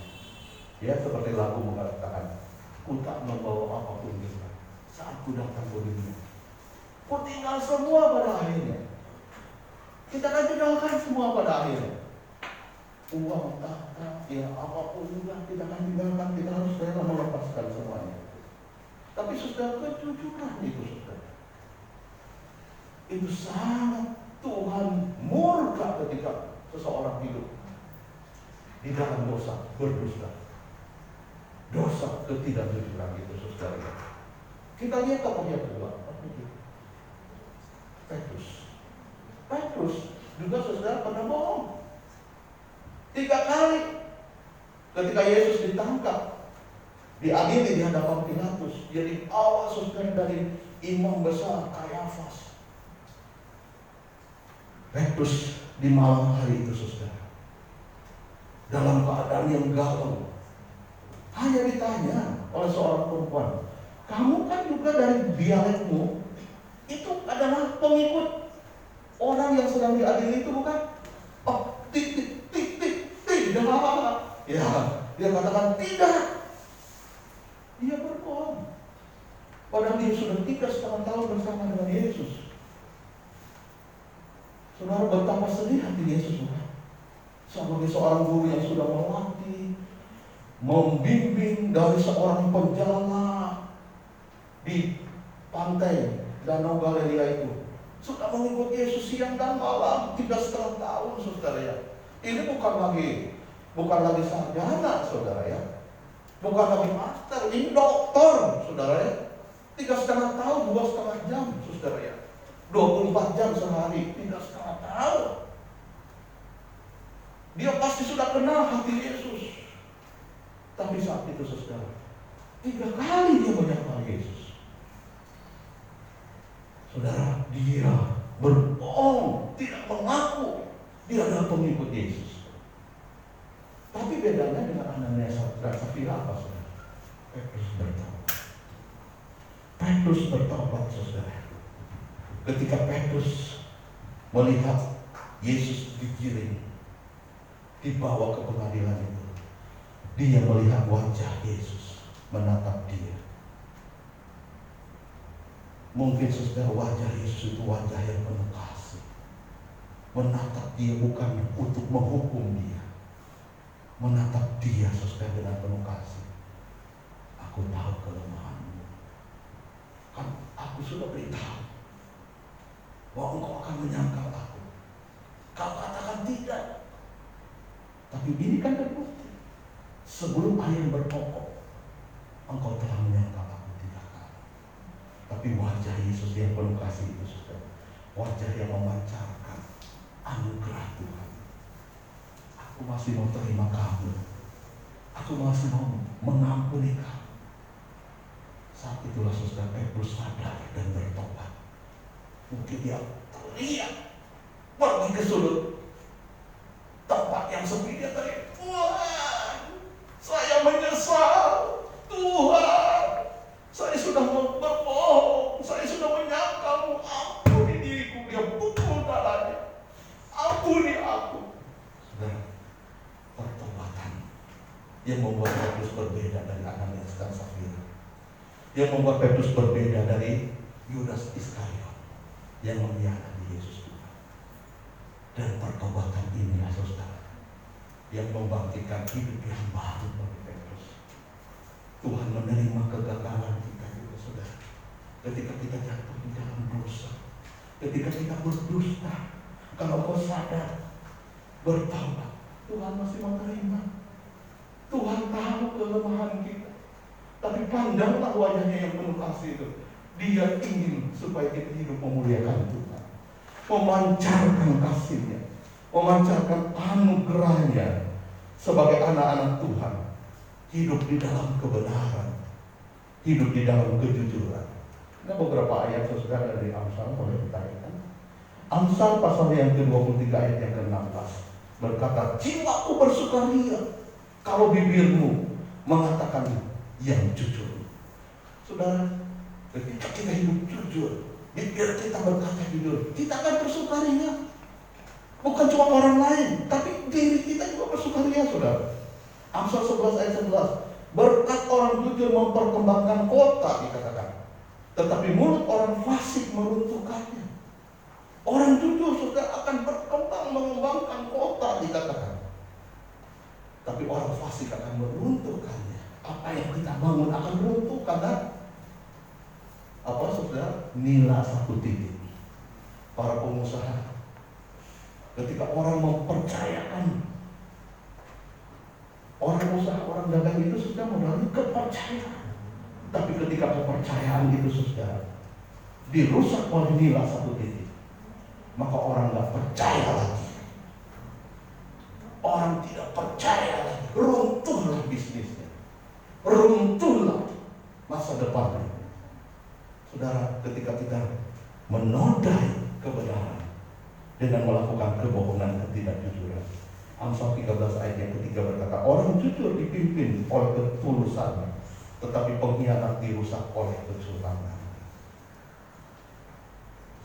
Ya seperti lagu mengatakan, ku tak membawa apapun juga saat ku datang ke dunia. Ku tinggal semua pada akhirnya. Kita akan tinggalkan semua pada akhirnya. Uang, tahta, ya apapun juga kita akan tinggalkan. Kita harus rela melepaskan semuanya. Tapi saudara, kejujuran itu saudara, itu sangat Tuhan murka ketika seseorang hidup di dalam dosa, berdusta. Dosa ketidakjujuran itu saudara. Kita lihat tokoh yang kedua, Petrus. Petrus juga saudara pernah bohong 3 kali ketika Yesus ditangkap, diadili di hadapan Pilatus. Dia dibawa saudara dari imam besar Kayafas. Petrus di malam hari itu saudara, dalam keadaan yang galau, hanya ditanya oleh seorang perempuan, kamu kan juga dari dialekmu itu adalah pengikut orang yang sedang diadili itu bukan? Oh, tidak. Ya, dia katakan tidak. Dia berbohong. Padahal dia sudah 3,5 tahun bersama dengan Yesus. Saudara, betapa sedih hati Yesus bukan? Sebagai seorang guru yang sudah melatih, membimbing dari seorang penjala di pantai Danau Galilea itu, sudah mengikut Yesus siang dan malam 3,5 tahun, saudara ya. Ini bukan lagi sarjana, saudara ya. Bukan lagi master, ini doktor, saudara ya. 3,5 tahun, 2,5 jam, saudara ya. 24 jam sehari, 3,5 tahun. Dia pasti sudah kenal hati Yesus. Tapi saat itu saudara, 3 kali dia menyapa Yesus. Saudara, dia berbohong, tidak mengaku dia adalah pengikut Yesus. Tapi bedanya dengan Ananias dan Safira apa saudara? Petrus bertobat. Petrus bertobat saudara. Ketika Petrus melihat Yesus digiring, dibawa ke pengadilan itu, dia melihat wajah Yesus menatap dia. Mungkin saudara, wajah Yesus itu wajah yang penuh kasih. Menatap dia bukan untuk menghukum dia. Menatap dia saudara dengan penuh kasih. Aku tahu kelemahanmu. Kan aku sudah beritahu bahwa engkau akan menyangkal aku. Kau katakan tidak. Tapi ini kan terbukti. Sebelum ayam berkokok, engkau telah menyangkal aku 3 kali. Tapi wajah Yesus yang penuh kasih itu saudara, wajah yang memancarkan anugerah Tuhan. Aku masih mau terima kamu. Aku masih mau mengampuni kamu. Saat itulah saudara Petrus sadar dan bertobat. Mungkin dia teriak, pergi ke sudut tempat yang sepi. Dia teriak, Tuhan, saya menyesal. Tuhan, saya sudah berbohong, saya sudah menyangkalmu. Ampuni diriku. Dia pukul dadanya. Ampuni aku. Saudara, pertobatan yang membuat Petrus berbeda dari Ananias dan Safira, yang membuat Petrus berbeda dari Yudas Iskariot yang mengkhianati Yesus Tuhan. Dan pertobatan inilah saudara yang membangkitkan hidup yang baru bagi Petrus. Tuhan menerima kegagalan kita juga saudara. Ketika kita jatuh di dalam dosa, ketika kita berdusta, kalau kau sadar, bertaubat, Tuhan masih menerima. Tuhan tahu kelemahan kita, tapi pandanglah wajahnya yang penuh kasih itu. Dia ingin supaya kita hidup memuliakan Tuhan, memancarkan kasih-Nya, memancarkan anugerah-Nya sebagai anak-anak Tuhan, hidup di dalam kebenaran, hidup di dalam kejujuran. Ada beberapa ayat saudara dari Amsal boleh kita lihat. Amsal pasal yang ke-23 ayat yang ke-16 berkata, jiwaku bersukaria kalau bibirmu mengatakan yang jujur. Saudara, ketika kita hidup jujur, bibir kita berkata jujur, kita akan bersukaria. Bukan cuma orang lain, tapi diri kita juga bersukaria, saudara. Amsal 11 ayat 11, berkat orang jujur memperkembangkan kota, dikatakan, tetapi mulut orang fasik meruntuhkannya. Orang jujur saudara akan berkembang mengembangkan kota dikatakan. Tapi orang fasik akan meruntuhkannya. Apa yang kita bangun akan runtuh karena apa saudara? Nilai satu titik. Para pengusaha, ketika orang mempercayakan, orang usaha, orang dagang itu sudah modalnya kepercayaan. Tapi ketika kepercayaan itu sudah dirusak oleh nilai satu titik, maka orang nggak percaya lagi. Orang tidak percaya lagi, runtuhlah bisnisnya, runtuhlah masa depannya. Saudara, ketika kita menodai kebenaran dengan melakukan kebohongan, ketidakjujuran, Amsal 13 ayat yang ketiga berkata, orang jujur dipimpin oleh ketulusan, tetapi pengkhianat dirusak oleh kecurangan.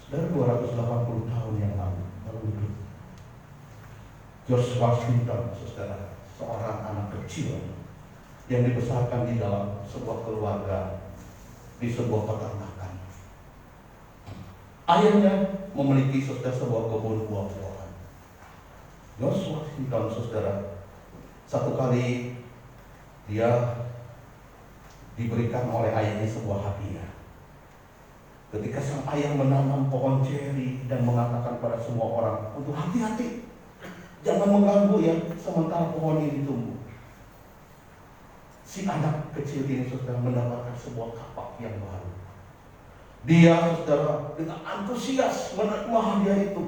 Saudara, 280 tahun yang lalu hidup George Washington, saudara, seorang anak kecil yang dibesarkan di dalam sebuah keluarga di sebuah peternakan. Ayahnya memiliki saudara sebuah kebun buah-buahan. George Washington, saudara, satu kali dia diberikan oleh ayahnya sebuah hadiah. Ketika sang ayah menanam pohon ceri dan mengatakan pada semua orang untuk hati-hati, jangan mengganggu ya sementara pohon ini tumbuh. Si anak kecil ini saudara mendapatkan sebuah kapak yang baru. Dia saudara dengan antusias menerima hadiah itu.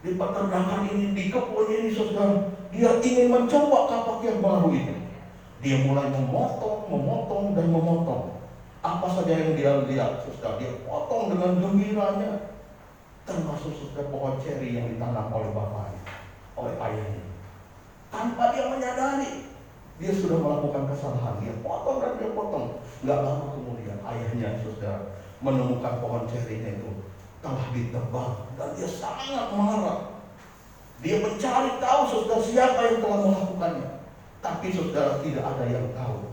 Di peternakan ini, di kebun ini saudara, dia ingin mencoba kapak yang baru itu. Dia mulai memotong dan memotong. Apa saja yang dia lihat saudara, dia potong dengan gembiranya. Termasuk saudara pohon ceri yang ditanam oleh bapaknya, oleh ayahnya. Tanpa dia menyadari, dia sudah melakukan kesalahan. Dia potong dan dia potong. Gak lama kemudian ayahnya saudara menemukan pohon cerinya itu telah ditebang dan dia sangat marah. Dia mencari tahu saudara siapa yang telah melakukannya. Tapi saudara tidak ada yang tahu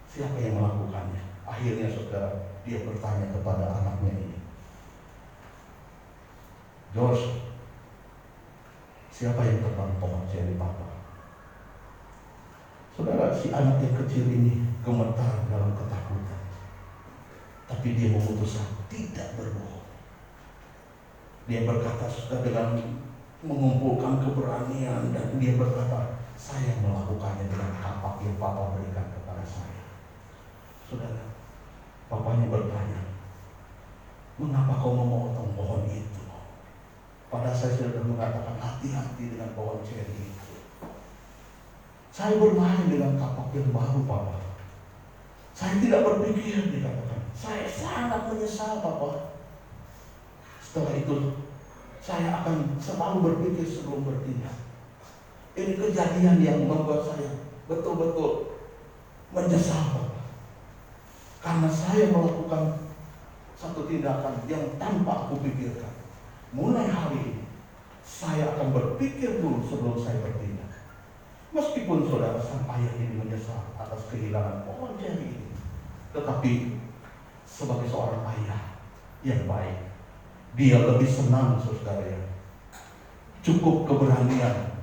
siapa yang melakukannya. Akhirnya saudara dia bertanya kepada anaknya ini, George, siapa yang tebang pohon ceri papa? Saudara, si anak yang kecil ini gemetar dalam ketakutan. Tapi dia memutuskan tidak berbohong. Dia berkata sudah dengan mengumpulkan keberanian dan dia berkata, saya melakukannya dengan kapak yang papa berikan kepada saya. Saudara, papanya bertanya, mengapa kau memotong pohon itu? Padahal saya sudah mengatakan hati-hati dengan pohon ceri itu. Saya bermain dengan kapak yang baru, papa. Saya tidak berpikir, dikatakan. Saya sangat menyesal, papa. Setelah itu, saya akan selalu berpikir sebelum bertindak. Ini kejadian yang membuat saya betul-betul menyesal, papa. Karena saya melakukan satu tindakan yang tanpa aku pikirkan. Mulai hari ini, saya akan berpikir dulu sebelum saya bertindak. Meskipun saudara sang ayah ini menyesal atas kehilangan pohon ceri ini, tetapi sebagai seorang ayah yang baik, dia lebih senang saudara ya, cukup keberanian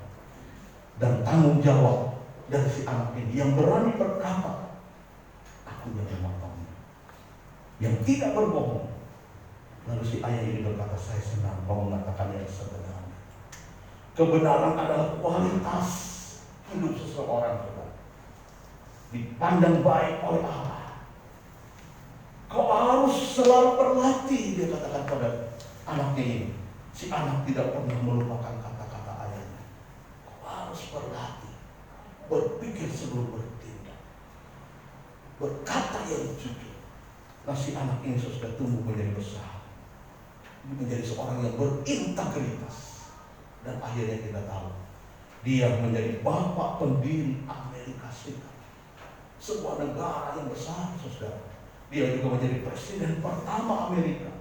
dan tanggung jawab dari si anak ini yang berani berkata, aku yang memotongnya, yang tidak berbohong. Lalu si ayah ini berkata, saya senang kau mengatakan yang sebenarnya. Kebenaran adalah kualitas hidup seseorang, saudara. Dipandang baik oleh Allah. Kau harus selalu berlatih, dia katakan pada anaknya ini. Si anak tidak pernah melupakan kata-kata ayahnya. Kau harus berlatih, berpikir sebelum bertindak, berkata yang jujur. Nah, si anak ini sudah tumbuh menjadi besar, menjadi seorang yang berintegritas. Dan akhirnya kita tahu dia menjadi bapak pendiri Amerika Serikat, sebuah negara yang besar, saudara. Dia juga menjadi presiden pertama Amerika,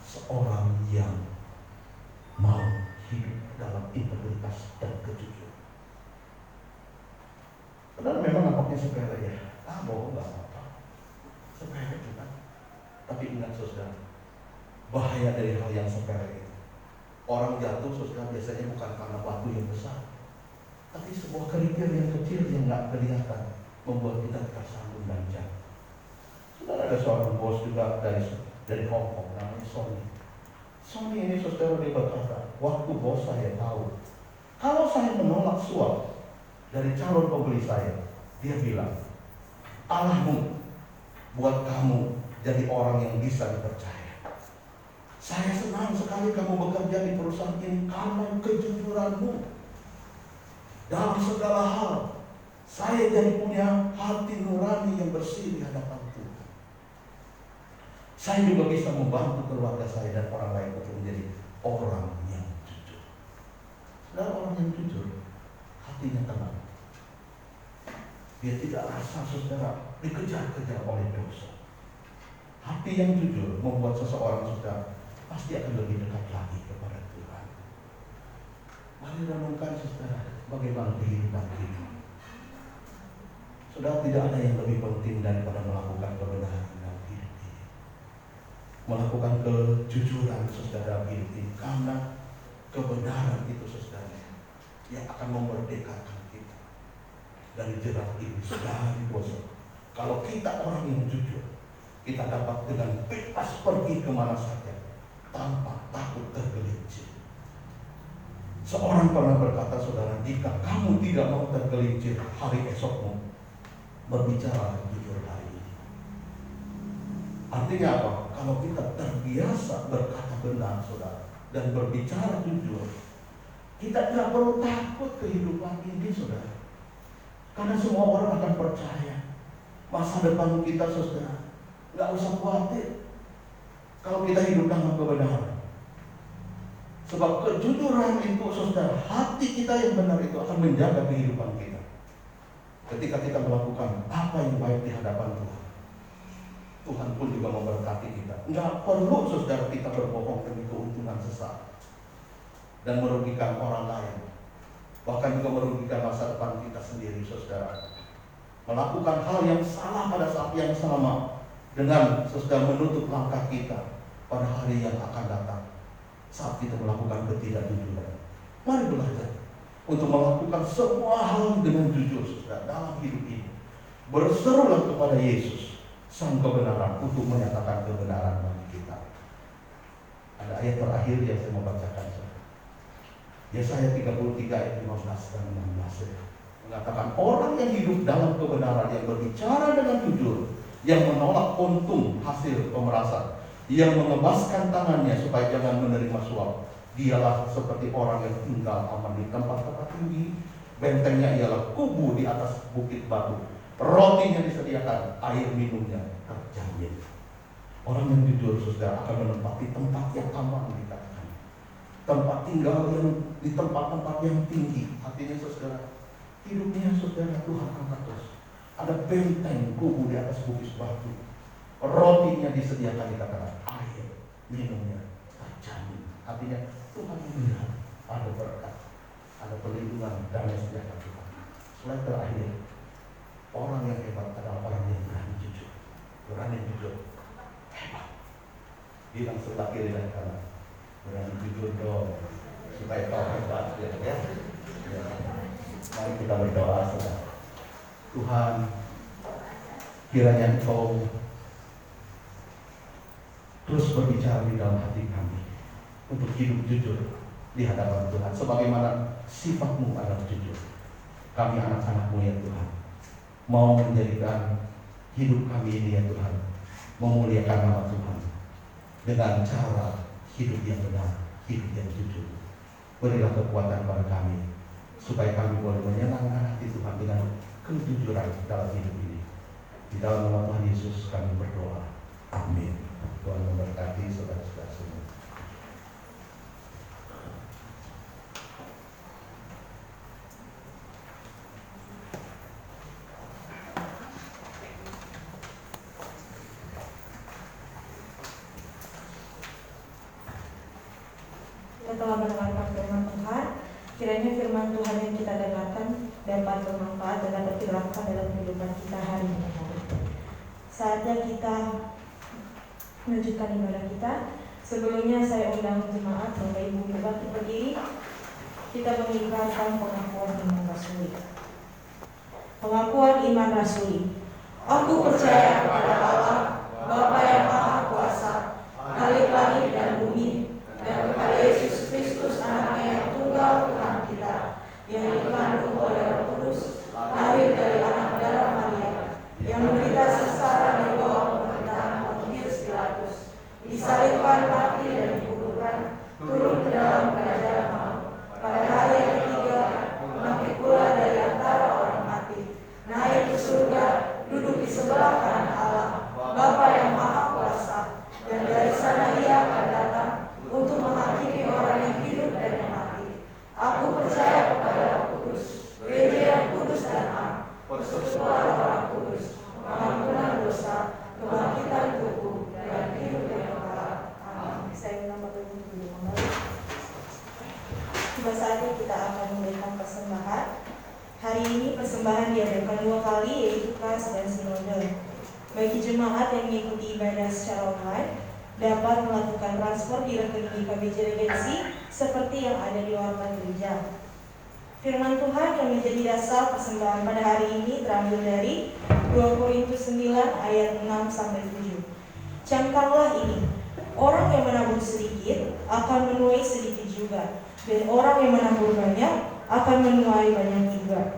seorang yang mau hidup dalam integritas dan kejujuran. Padahal memang nampaknya sepele ya, bohong nggak apa-apa, sepele juga. Tapi ingat saudara, bahaya dari hal yang sepele itu. Orang jatuh saudara biasanya bukan karena batu yang besar, tapi sebuah kerikil yang kecil yang nggak kelihatan membuat kita tersandung dan jatuh. Saudara, ada seorang bos juga dari Hong Kong namanya Sony. Sony ini saudara dia berkata, waktu bos saya tahu kalau saya menolak suap dari calon pembeli saya, dia bilang, Allahmu buat kamu jadi orang yang bisa dipercaya. Saya senang sekali kamu bekerja di perusahaan ini karena kejujuranmu dalam segala hal. Saya jadi punya hati nurani yang bersih di hadapan Tuhan. Saya juga bisa membantu keluarga saya dan orang lain untuk menjadi orang yang jujur. Dan orang yang jujur, hatinya tenang. Dia tidak rasa saudara dikejar-kejar oleh dosa. Hati yang jujur membuat seseorang saudara pasti akan lebih dekat lagi kepada Tuhan. Mari renungkan saudara, bagaimana kehidupan kita. Saudara, tidak ada yang lebih penting daripada melakukan kebenaran dalam hidup ini. Melakukan kejujuran saudara dalam hidup ini, karena kebenaran itu saudara yang akan memerdekakan kita dari jerat iblis, dari dosa. Kalau kita orang yang jujur, kita dapat dengan bebas pergi kemana saja tanpa takut tergelincir. Seorang pernah berkata, saudara, jika kamu tidak mau tergelincir hari esokmu, berbicara jujur hari ini. Artinya apa? Kalau kita terbiasa berkata benar, saudara, dan berbicara jujur, kita tidak perlu takut kehidupan ini, saudara. Karena semua orang akan percaya masa depan kita, saudara. Nggak usah khawatir kalau kita hidup dalam kebenaran. Sebab kejujuran itu, saudara, hati kita yang benar itu akan menjaga kehidupan kita. Ketika kita melakukan apa yang baik di hadapan Tuhan, Tuhan pun juga memberkati kita. Nggak perlu saudara kita berbohong demi keuntungan sesaat dan merugikan orang lain, bahkan juga merugikan masa depan kita sendiri, saudara. Melakukan hal yang salah pada saat yang sama dengan saudara menutup langkah kita pada hari yang akan datang saat kita melakukan ketidakjujuran. Mari belajar untuk melakukan semua hal dengan jujur, saudara, dalam hidup ini. Berserulah kepada Yesus, Sang kebenaran, untuk menyatakan kebenaran bagi kita. Ada ayat terakhir yang saya mau bacakan, saudara. Yesaya 33 ayat 15 dan 16 mengatakan, orang yang hidup dalam kebenaran, yang berbicara dengan jujur, yang menolak untung hasil pemerasan, yang mengebaskan tangannya supaya jangan menerima suap, dialah seperti orang yang tinggal aman di tempat-tempat tinggi. Bentengnya ialah kubu di atas bukit batu. Rotinya disediakan, air minumnya terjamin. Orang yang jujur, saudara, akan menempati tempat yang aman dikatakan. Tempat tinggal yang di tempat-tempat yang tinggi. Artinya, saudara, hidupnya, saudara, Tuhan angkat terus. Ada benteng kubu di atas bukit batu. Rotinya disediakan dikatakan, air minumnya terjamin. Artinya Tuhan melihat ada berkat, ada perlindungan dan sejahtera Tuhan. Selain terakhir, orang yang hebat adalah orang yang berani jujur. Berani jujur hebat. Bilang sebelah kiri dan kanan, berani jujur dong, supaya kau hebat, ya. Mari kita berdoa, saudara. Tuhan, kiranya Engkau terus berbicara di dalam hati kami untuk hidup jujur di hadapan Tuhan, sebagaimana sifat-Mu adalah jujur. Kami anak-anak-Mu, ya Tuhan, mau menjadikan hidup kami ini, ya Tuhan, memuliakan nama Tuhan dengan cara hidup yang benar, hidup yang jujur. Berilah kekuatan pada kami supaya kami boleh menyenangkan hati Tuhan dengan kejujuran dalam hidup ini. Di dalam nama Tuhan Yesus kami berdoa. Amin. Tuhan memberkati saudara-saudara semua. Kita telah mendengarkan firman Tuhan. Kiranya firman Tuhan yang kita dengarkan dapat bermanfaat dan dapat diterapkan dalam kehidupan kita hari ini. Saatnya kita melanjutkan ibadah kita. Sebelumnya saya undang jemaat Bapak Ibu bangkit berdiri. Kita mengikrarkan pengakuan iman rasuli. Pengakuan iman rasuli. Aku percaya kepada Allah, Bapa yang Maha Kuasa, Khalik langit dan bumi, dan kepada Yesus Kristus anaknya yang tunggal Tuhan kita, yang dikandung oleh Roh Kudus, lahir dari anak darah Maria, yang menderita sengsara di bawah pemerintahan Pontius Pilatus, disalibkan, mati dan dikuburkan, turun ke dalam kerajaan maut, pada hari yang ketiga bangkit pula dari antara orang mati, naik ke surga, duduk di sebelah kanan Allah, Bapa yang Maha Kuasa, dan dari sana Ia akan datang untuk menghakimi orang yang hidup dan yang mati. Aku percaya kepada Roh Kudus, gereja yang kudus dan am, persekutuan orang kudus, pengampunan dosa, kebangkitan tubuh, dan hidup yang kekal. Amin. Saya minta Bapak Ibu duduk kembali. Tiba saatnya kita akan memberikan persembahan. Hari ini persembahan diadakan 2 kali, yaitu kas dan sinode. Bagi jemaat yang mengikuti ibadah secara online, dapat melakukan transfer di rekening IKBJ Regensi seperti yang ada di warta gereja. Firman Tuhan yang menjadi dasar persembahan pada hari ini terambil dari 2 Korintus 9 ayat 6-7. Camkanlah ini, orang yang menabur sedikit akan menuai sedikit juga, dan orang yang menabur banyak akan menuai banyak juga.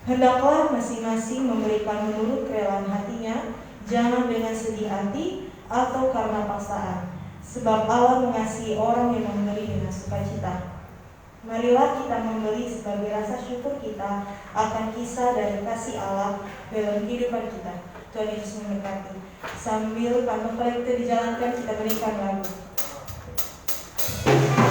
Hendaklah masing-masing memberikan menurut kerelaan hatinya, jangan dengan sedih hati atau karena paksaan, sebab Allah mengasihi orang yang memberi dengan sukacita. Marilah kita memberi sebagai rasa syukur kita akan kisah dari kasih Allah dalam kehidupan kita. Tuhan Yesus memberkati. Sambil kantong kolektif dijalankan, kita berikan lagu. Yeah.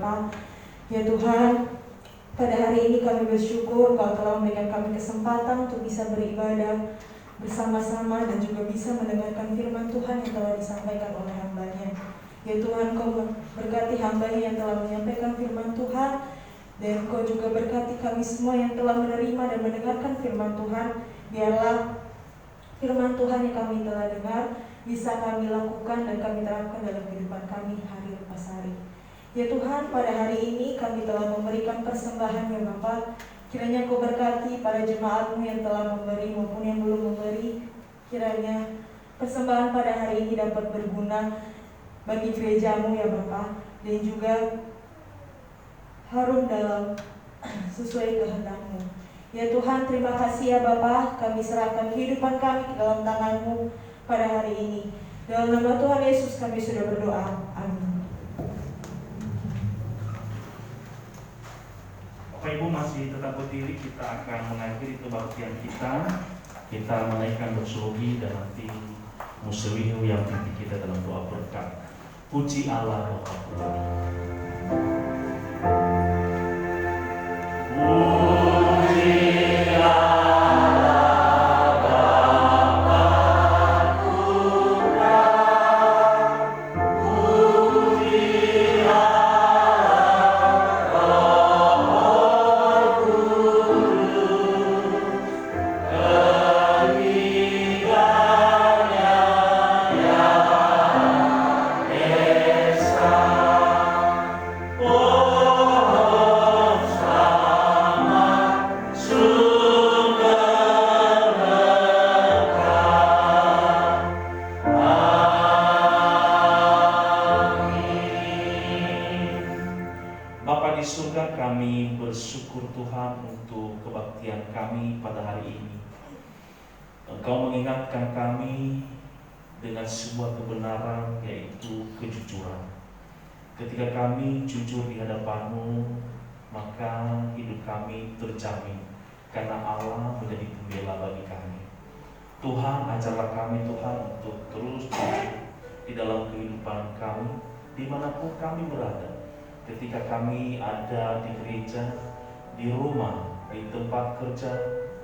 Bapa. Ya Tuhan, pada hari ini kami bersyukur Kau telah memberikan kami kesempatan untuk bisa beribadah bersama-sama dan juga bisa mendengarkan firman Tuhan yang telah disampaikan oleh hamba-Nya. Ya Tuhan, Kau berkati hamba-Nya yang telah menyampaikan firman Tuhan, dan Kau juga berkati kami semua yang telah menerima dan mendengarkan firman Tuhan. Biarlah firman Tuhan yang kami telah dengar bisa kami lakukan dan kami terapkan dalam kehidupan kami hari lepas hari. Ya Tuhan, pada hari ini kami telah memberikan persembahan ya Bapa. Kiranya Kau berkati para jemaat-Mu yang telah memberi maupun yang belum memberi. Kiranya persembahan pada hari ini dapat berguna bagi gereja-Mu ya Bapa, dan juga harum dalam sesuai kehendak-Mu. Ya Tuhan, terima kasih ya Bapa, kami serahkan kehidupan kami ke dalam tangan-Mu pada hari ini. Dalam nama Tuhan Yesus kami sudah berdoa. Amin. Bapak Ibu masih tetap berdiri, kita akan mengakhiri kebaktian kita. Kita menaikkan dosogi dan nanti musewihu yang pimpin kita dalam doa berkat. Puji Allah Bapa Tuhan. Engkau mengingatkan kami dengan sebuah kebenaran, yaitu kejujuran. Ketika kami jujur di hadapan-Mu, maka hidup kami terjamin, karena Allah menjadi pembela bagi kami. Tuhan, ajarlah kami Tuhan untuk terus jujur di dalam kehidupan kami, dimanapun kami berada. Ketika kami ada di gereja, di rumah, di tempat kerja,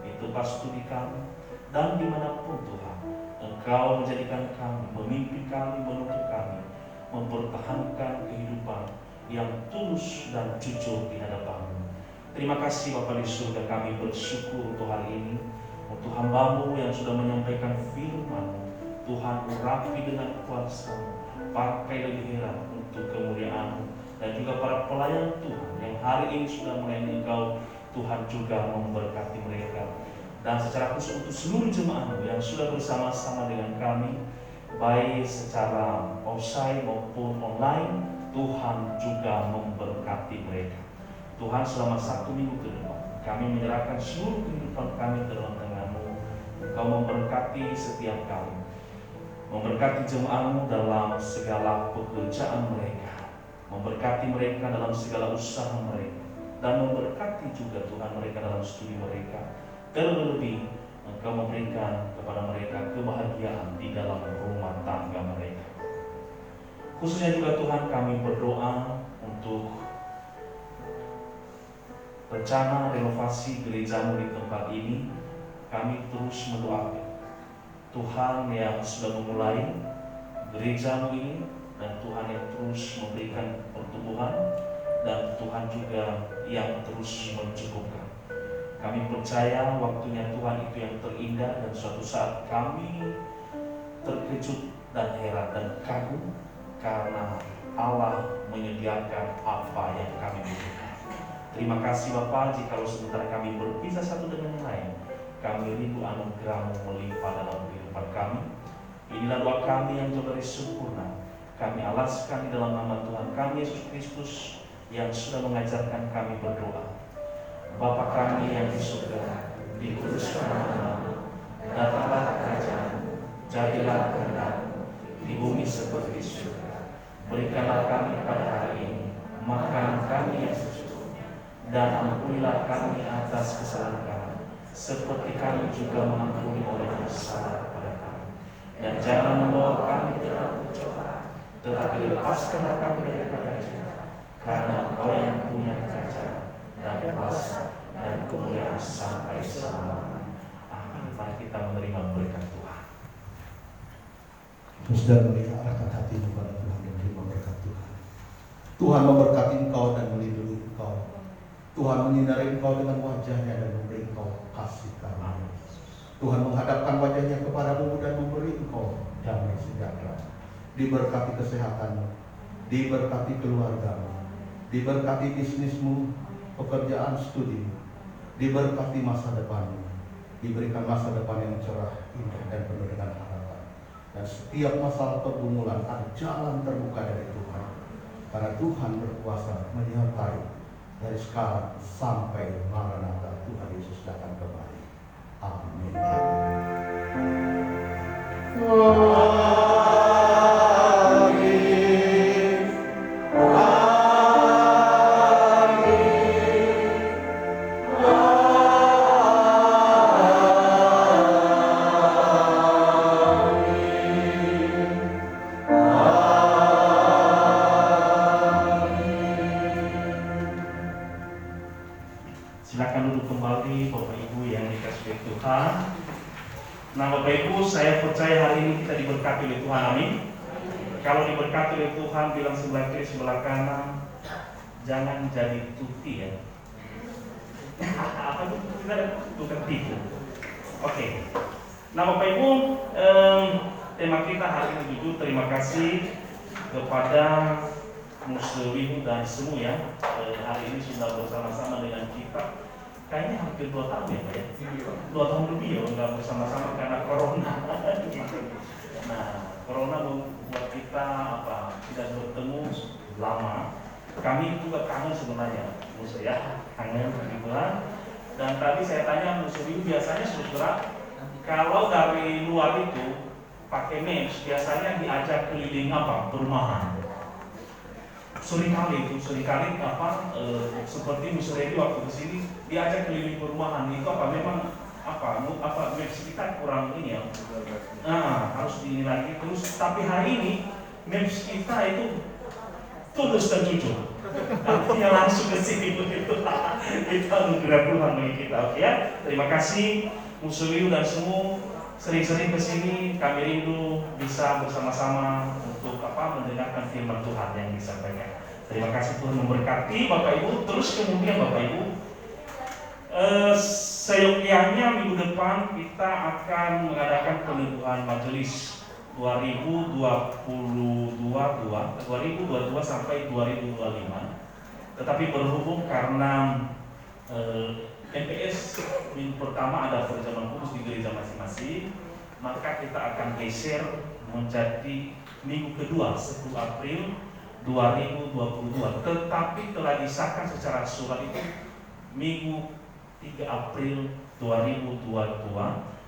di tempat studi kami, dan dimanapun Tuhan, Engkau menjadikan kami, memimpin kami, menuntun kami, mempertahankan kehidupan yang tulus dan jujur di hadapan-Mu. Terima kasih Bapa di surga, kami bersyukur untuk hari ini, untuk hamba-Mu yang sudah menyampaikan firman-Mu. Tuhan, urapi dengan kuasa-Mu, pakai lebih heran untuk kemuliaan-Mu, dan juga para pelayan Tuhan yang hari ini sudah melayani Engkau. Tuhan juga memberkati mereka, dan secara khusus untuk seluruh jemaat yang sudah bersama-sama dengan kami, baik secara offsite maupun online, Tuhan juga memberkati mereka. Tuhan, selama 1 minggu ke depan, kami menyerahkan seluruh kehidupan kami ke dalam tangan-Mu. Engkau memberkati setiap kami, memberkati jemaat-Mu dalam segala pekerjaan mereka, memberkati mereka dalam segala usaha mereka, dan memberkati juga Tuhan mereka dalam studi mereka. Terlebih Engkau memberikan kepada mereka kebahagiaan di dalam rumah tangga mereka. Khususnya juga Tuhan, kami berdoa untuk rencana renovasi gereja-Mu di tempat ini. Kami terus mendoakan Tuhan yang sudah memulai gereja-Mu ini, dan Tuhan yang terus memberikan pertumbuhan, dan Tuhan juga yang terus mencukupkan. Kami percaya waktunya Tuhan itu yang terindah, dan suatu saat kami terkejut dan heran dan kagum karena Allah menyediakan apa yang kami butuhkan. Terima kasih Bapa, jikalau sementara kami berpisah satu dengan yang lain, kami rindu anugerah-Mu melimpah dalam kehidupan kami. Inilah doa kami yang jauh dari sempurna. Kami alaskan di dalam nama Tuhan kami Yesus Kristus yang sudah mengajarkan kami berdoa. Bapa kami yang di surga, dikuduskan nama-Mu, datanglah kerajaan-Mu, jadilah kehendak-Mu di bumi seperti di surga. Berikanlah kami pada hari ini makan kami yang secukupnya, dan ampunilah kami atas kesalahan kami, seperti kami juga mengampuni orang yang bersalah kepada kami. Dan jangan membawa kami ke dalam pencobaan, tetapi lepaskanlah kami daripada jahat, karena dan melihat arahkan hatimu pada Tuhan dan terima berkat Tuhan. Tuhan memberkati engkau dan melindungi engkau. Tuhan menyinari engkau dengan wajahnya dan memberi engkau kasih karunia. Tuhan menghadapkan wajahnya kepadamu dan memberi engkau damai sejahtera. Diberkati kesehatanmu, diberkati keluargamu, diberkati bisnismu, pekerjaan studi, diberkati masa depanmu, diberikan masa depan yang cerah, indah dan penuh dengan harapan. Dan setiap masalah pergumulan ada jalan terbuka dari Tuhan. Karena Tuhan berkuasa menyertai dari sekarang sampai Maranatha Tuhan Yesus datang kembali. Amin. Silakan duduk kembali Bapak Ibu yang dikasihi Tuhan. Nah Bapak Ibu, saya percaya hari ini kita diberkati oleh Tuhan, amin. Kalau diberkati oleh Tuhan, bilang sebelah kiri sebelah kanan, jangan jadi tuti ya. Apa itu? Tukang tipu. Oke. Nah Bapak Ibu, tema kita hari ini jujur terima kasih kepada Muslimin dan semua ya. Hari ini sudah bersama-sama dengan kita. Kayaknya hampir 2 tahun ya Pak ya? 2 tahun lebih ya nggak bersama-sama karena Corona. Nah, Corona membuat kita tidak bertemu lama. Kami juga kangen sebenarnya, musuh ya, kangen gitu kan. Dan tadi saya tanya musuh ini biasanya saudara, kalau dari luar itu pakai memes biasanya diajak keliling perumahan. Seringkali seperti musuh ini waktu kesini diajak keliling perumahan itu memang memes kita kurang ini ya. Nah, harus ini lagi terus. Tapi hari ini memes kita itu tulus dan jujur. Artinya langsung ke sini begitu. Itu anugerah Tuhan bagi kita, oke ya. Terima kasih Musuliu dan semua sering-sering ke sini. Kami rindu bisa bersama-sama untuk mendengarkan firman Tuhan yang disampaikan. Terima kasih, Tuhan memberkati Bapak Ibu. Terus kemudian Bapak Ibu, seyogyanya minggu depan kita akan mengadakan peneduhan majelis 2022 sampai 2025. Tetapi berhubung karena MPS minggu pertama ada perjamuan khusus di gereja masing-masing, maka kita akan geser menjadi minggu kedua 10 April 2022. Tetapi telah disahkan secara surat itu minggu 3 April 2022,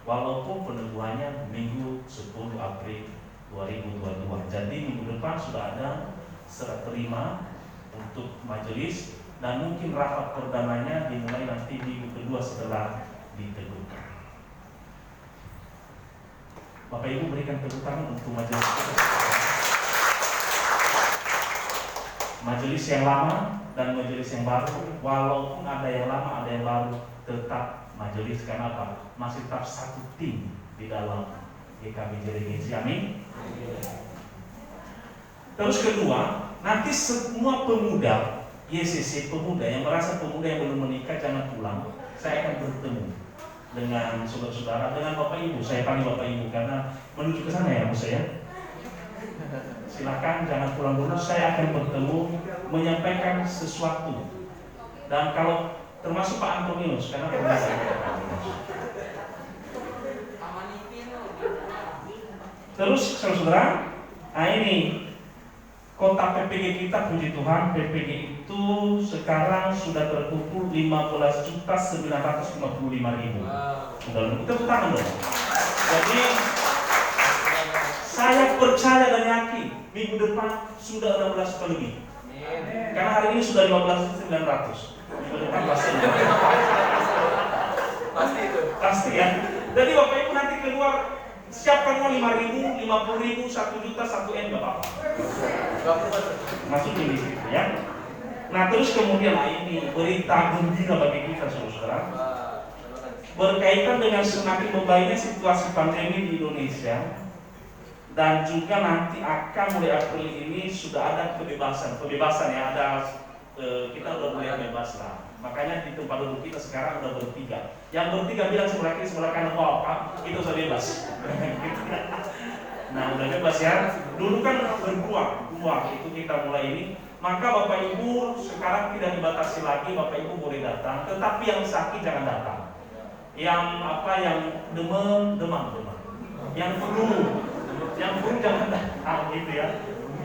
walaupun peneduhannya minggu 10 April 2022. Jadi minggu depan sudah ada serah terima untuk majelis dan mungkin rapat perdananya dimulai nanti minggu kedua setelah diteguhkan. Bapak Ibu berikan tepuk tangan untuk majelis kita. Majelis yang lama dan majelis yang baru, walaupun ada yang lama ada yang baru, tetap majelis. Karena masih tetap satu tim di dalam GKB Jeregensi, amin. Terus kedua, nanti semua pemuda YCC, pemuda yang merasa pemuda yang belum menikah jangan pulang. Saya akan bertemu dengan saudara-saudara, dengan Bapak Ibu. Saya panggil Bapak Ibu karena menuju ke sana ya, Mas ya. Silakan jangan pulang dulu. Saya akan bertemu, menyampaikan sesuatu. Dan kalau termasuk Pak Antonius, karena pemirsa terus saudara, nah ini kota PPG kita, puji Tuhan, PPG itu sekarang sudah terkumpul 15.955.000. Sudah tepuk tangan dong. Jadi saya percaya dan yakin minggu depan sudah 16 juta lebih. Karena hari ini sudah 15.900. Minggu depan pasti itu. Pasti ya. Jadi Bapak Ibu nanti keluar siapkan uang 5.000, 50.000, 1 juta, 1 M gak apa-apa. Masuk di situ ya. Nah terus kemudian ini berita gembira bagi kita saudara. Berkaitan dengan semakin membaiknya situasi pandemi di Indonesia, Dan juga nanti akan mulai April ini sudah ada pembebasan ya, ada kita udah mulai bebas lah. Makanya di tempat duduk kita sekarang udah bertiga. Yang bertiga bilang sebelah kiri sebelah kanan, wow Pak, itu sudah bebas. Nah udah bebas ya. Dulu kan dua itu kita mulai ini. Maka Bapak Ibu sekarang tidak dibatasi lagi, Bapak Ibu boleh datang. Tetapi yang sakit jangan datang. Yang demam. Yang flu jangan datang gitu ya.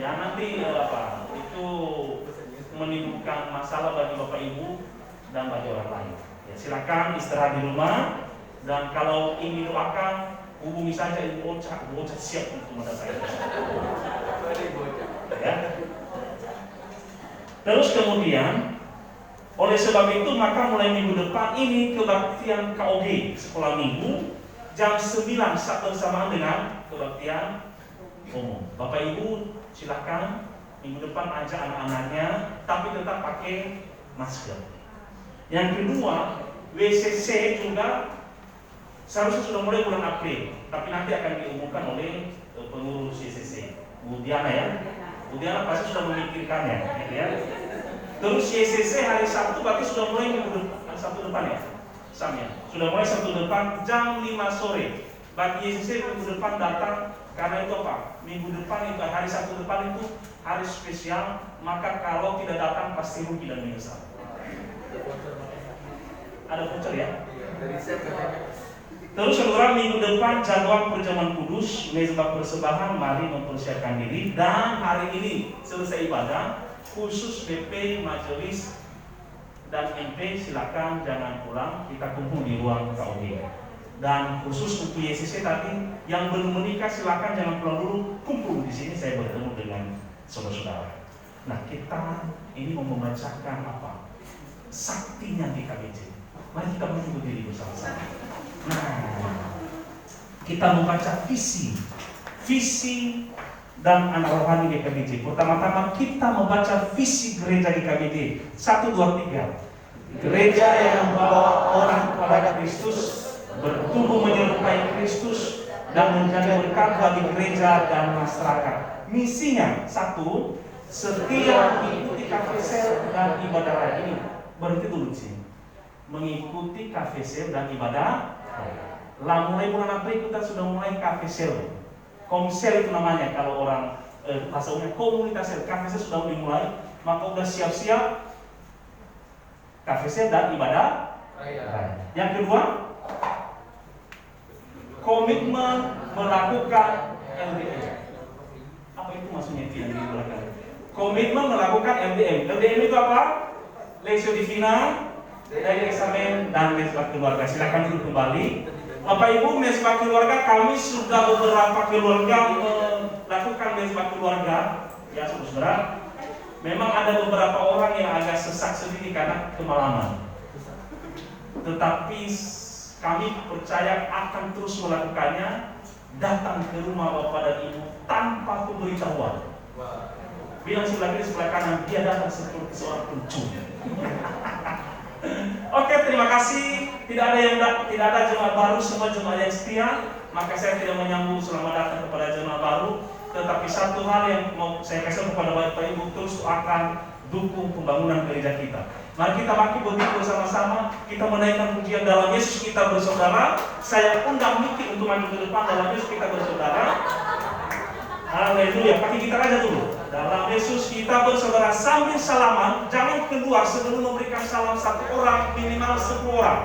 Ya nanti itu menimbulkan masalah bagi Bapak Ibu dan bagi orang lain. Ya, silakan istirahat di rumah, dan kalau ingin doakan hubungi saja Ibu Bocah siap untuk mendatangi. Ya. Terus kemudian oleh sebab itu maka mulai minggu depan ini kebaktian KOG sekolah minggu jam 9 saat bersamaan dengan kebaktian umum. Bapak Ibu silakan minggu depan ajak anak-anaknya, tapi tetap pakai masker. Yang kedua, WCC juga seharusnya sudah mulai bulan April, tapi nanti akan diumumkan oleh pengurus WCC, Bu Diana ya. Bu Diana pasti sudah memikirkannya, gitu ya. Terus WCC hari Sabtu berarti sudah mulai minggu depan, Sabtu depan ya, Sam ya. Sudah mulai Sabtu depan jam 5 sore. Bagi WCC minggu depan datang, karena itu apa? Minggu depan itu hari Sabtu depan itu hari spesial, maka kalau tidak datang pasti rugi dan menyesal. Ada voucher ya? Terus saudara, minggu depan jadwal perjamuan kudus, mezbah persembahan, mari mempersiapkan diri. Dan hari ini selesai ibadah, khusus BP, majelis, dan MP silakan jangan pulang, kita kumpul di ruang KOG. Dan khusus untuk YCC tadi yang belum menikah silakan jangan pulang dulu, kumpul di sini saya bertemu dengan saudara-saudara. Nah kita ini mau membacakan apa? Saktinya di KBJ. Mari kita menunggu diri bersama-sama. Nah kita membaca visi dan anak rohani di KBJ. Pertama-tama kita membaca visi gereja di KBJ. 1, 2, 3. Gereja yang membawa orang kepada Kristus, bertumbuh menyerupai Kristus dan menjadi berkat bagi gereja dan masyarakat. Misinya 1, setia mengikuti KVSL dan ibadah raya. Ini berhenti dulu sih. Mengikuti KVSL dan ibadah. Lah mulai bulan April kita sudah mulai KVSL. Komsel itu namanya kalau orang bahasa umumnya komunitas sel. KVSL sudah dimulai, maka udah siap-siap KVSL dan ibadah raya. Yang kedua, komitmen melakukan LDM. Apa itu maksudnya itu yang di belakang? Komitmen melakukan LDM. LDM itu apa? Lexio Divina, dari eksamen dan mezbah keluarga. Silakan duduk kembali. Bapak Ibu, mezbah keluarga kami sudah beberapa keluarga melakukan mezbah keluarga. Ya saudara, memang ada beberapa orang yang agak sesak sendiri karena kemalaman. Tetapi kami percaya akan terus melakukannya, datang ke rumah Bapak dan Ibu tanpa pemberitahuan. Bilang sebelah kiri sebelah kanan, dia datang seperti seorang pencuri. Oke, terima kasih. Tidak ada jemaat baru, semua jemaat yang setia. Maka saya tidak menyambung selamat datang kepada jemaat baru. Tetapi satu hal yang mau saya kasih kepada Bapak Ibu, terus akan dukung pembangunan gereja kita. Mari kita bangkit berdiri bersama-sama, kita menaikkan pujian dalam Yesus kita bersaudara. Saya undang Miki untuk maju ke depan dalam Yesus kita bersaudara. Haleluya, pakai gitar aja dulu. Dalam Yesus kita bersaudara sambil salaman, jangan keluar sebelum memberikan salam satu orang, minimal 10 orang.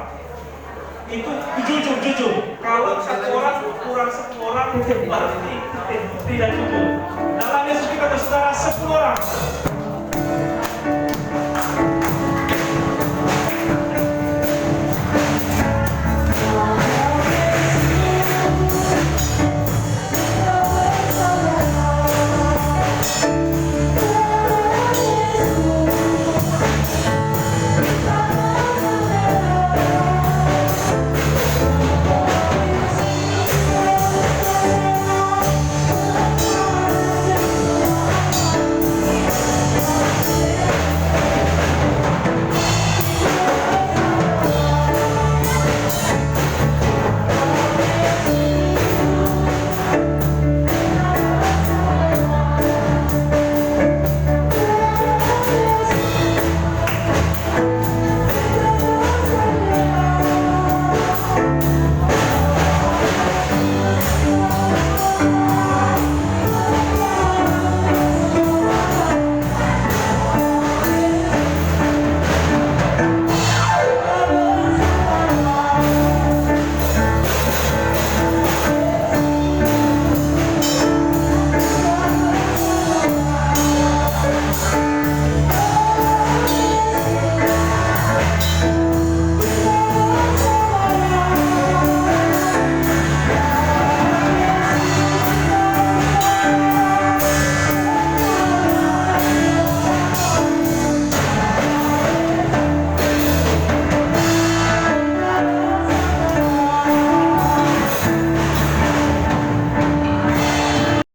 Itu jujur. Kalau satu orang kurang 10 orang, berarti tidak cukup. Dalam Yesus kita bersaudara 10 orang.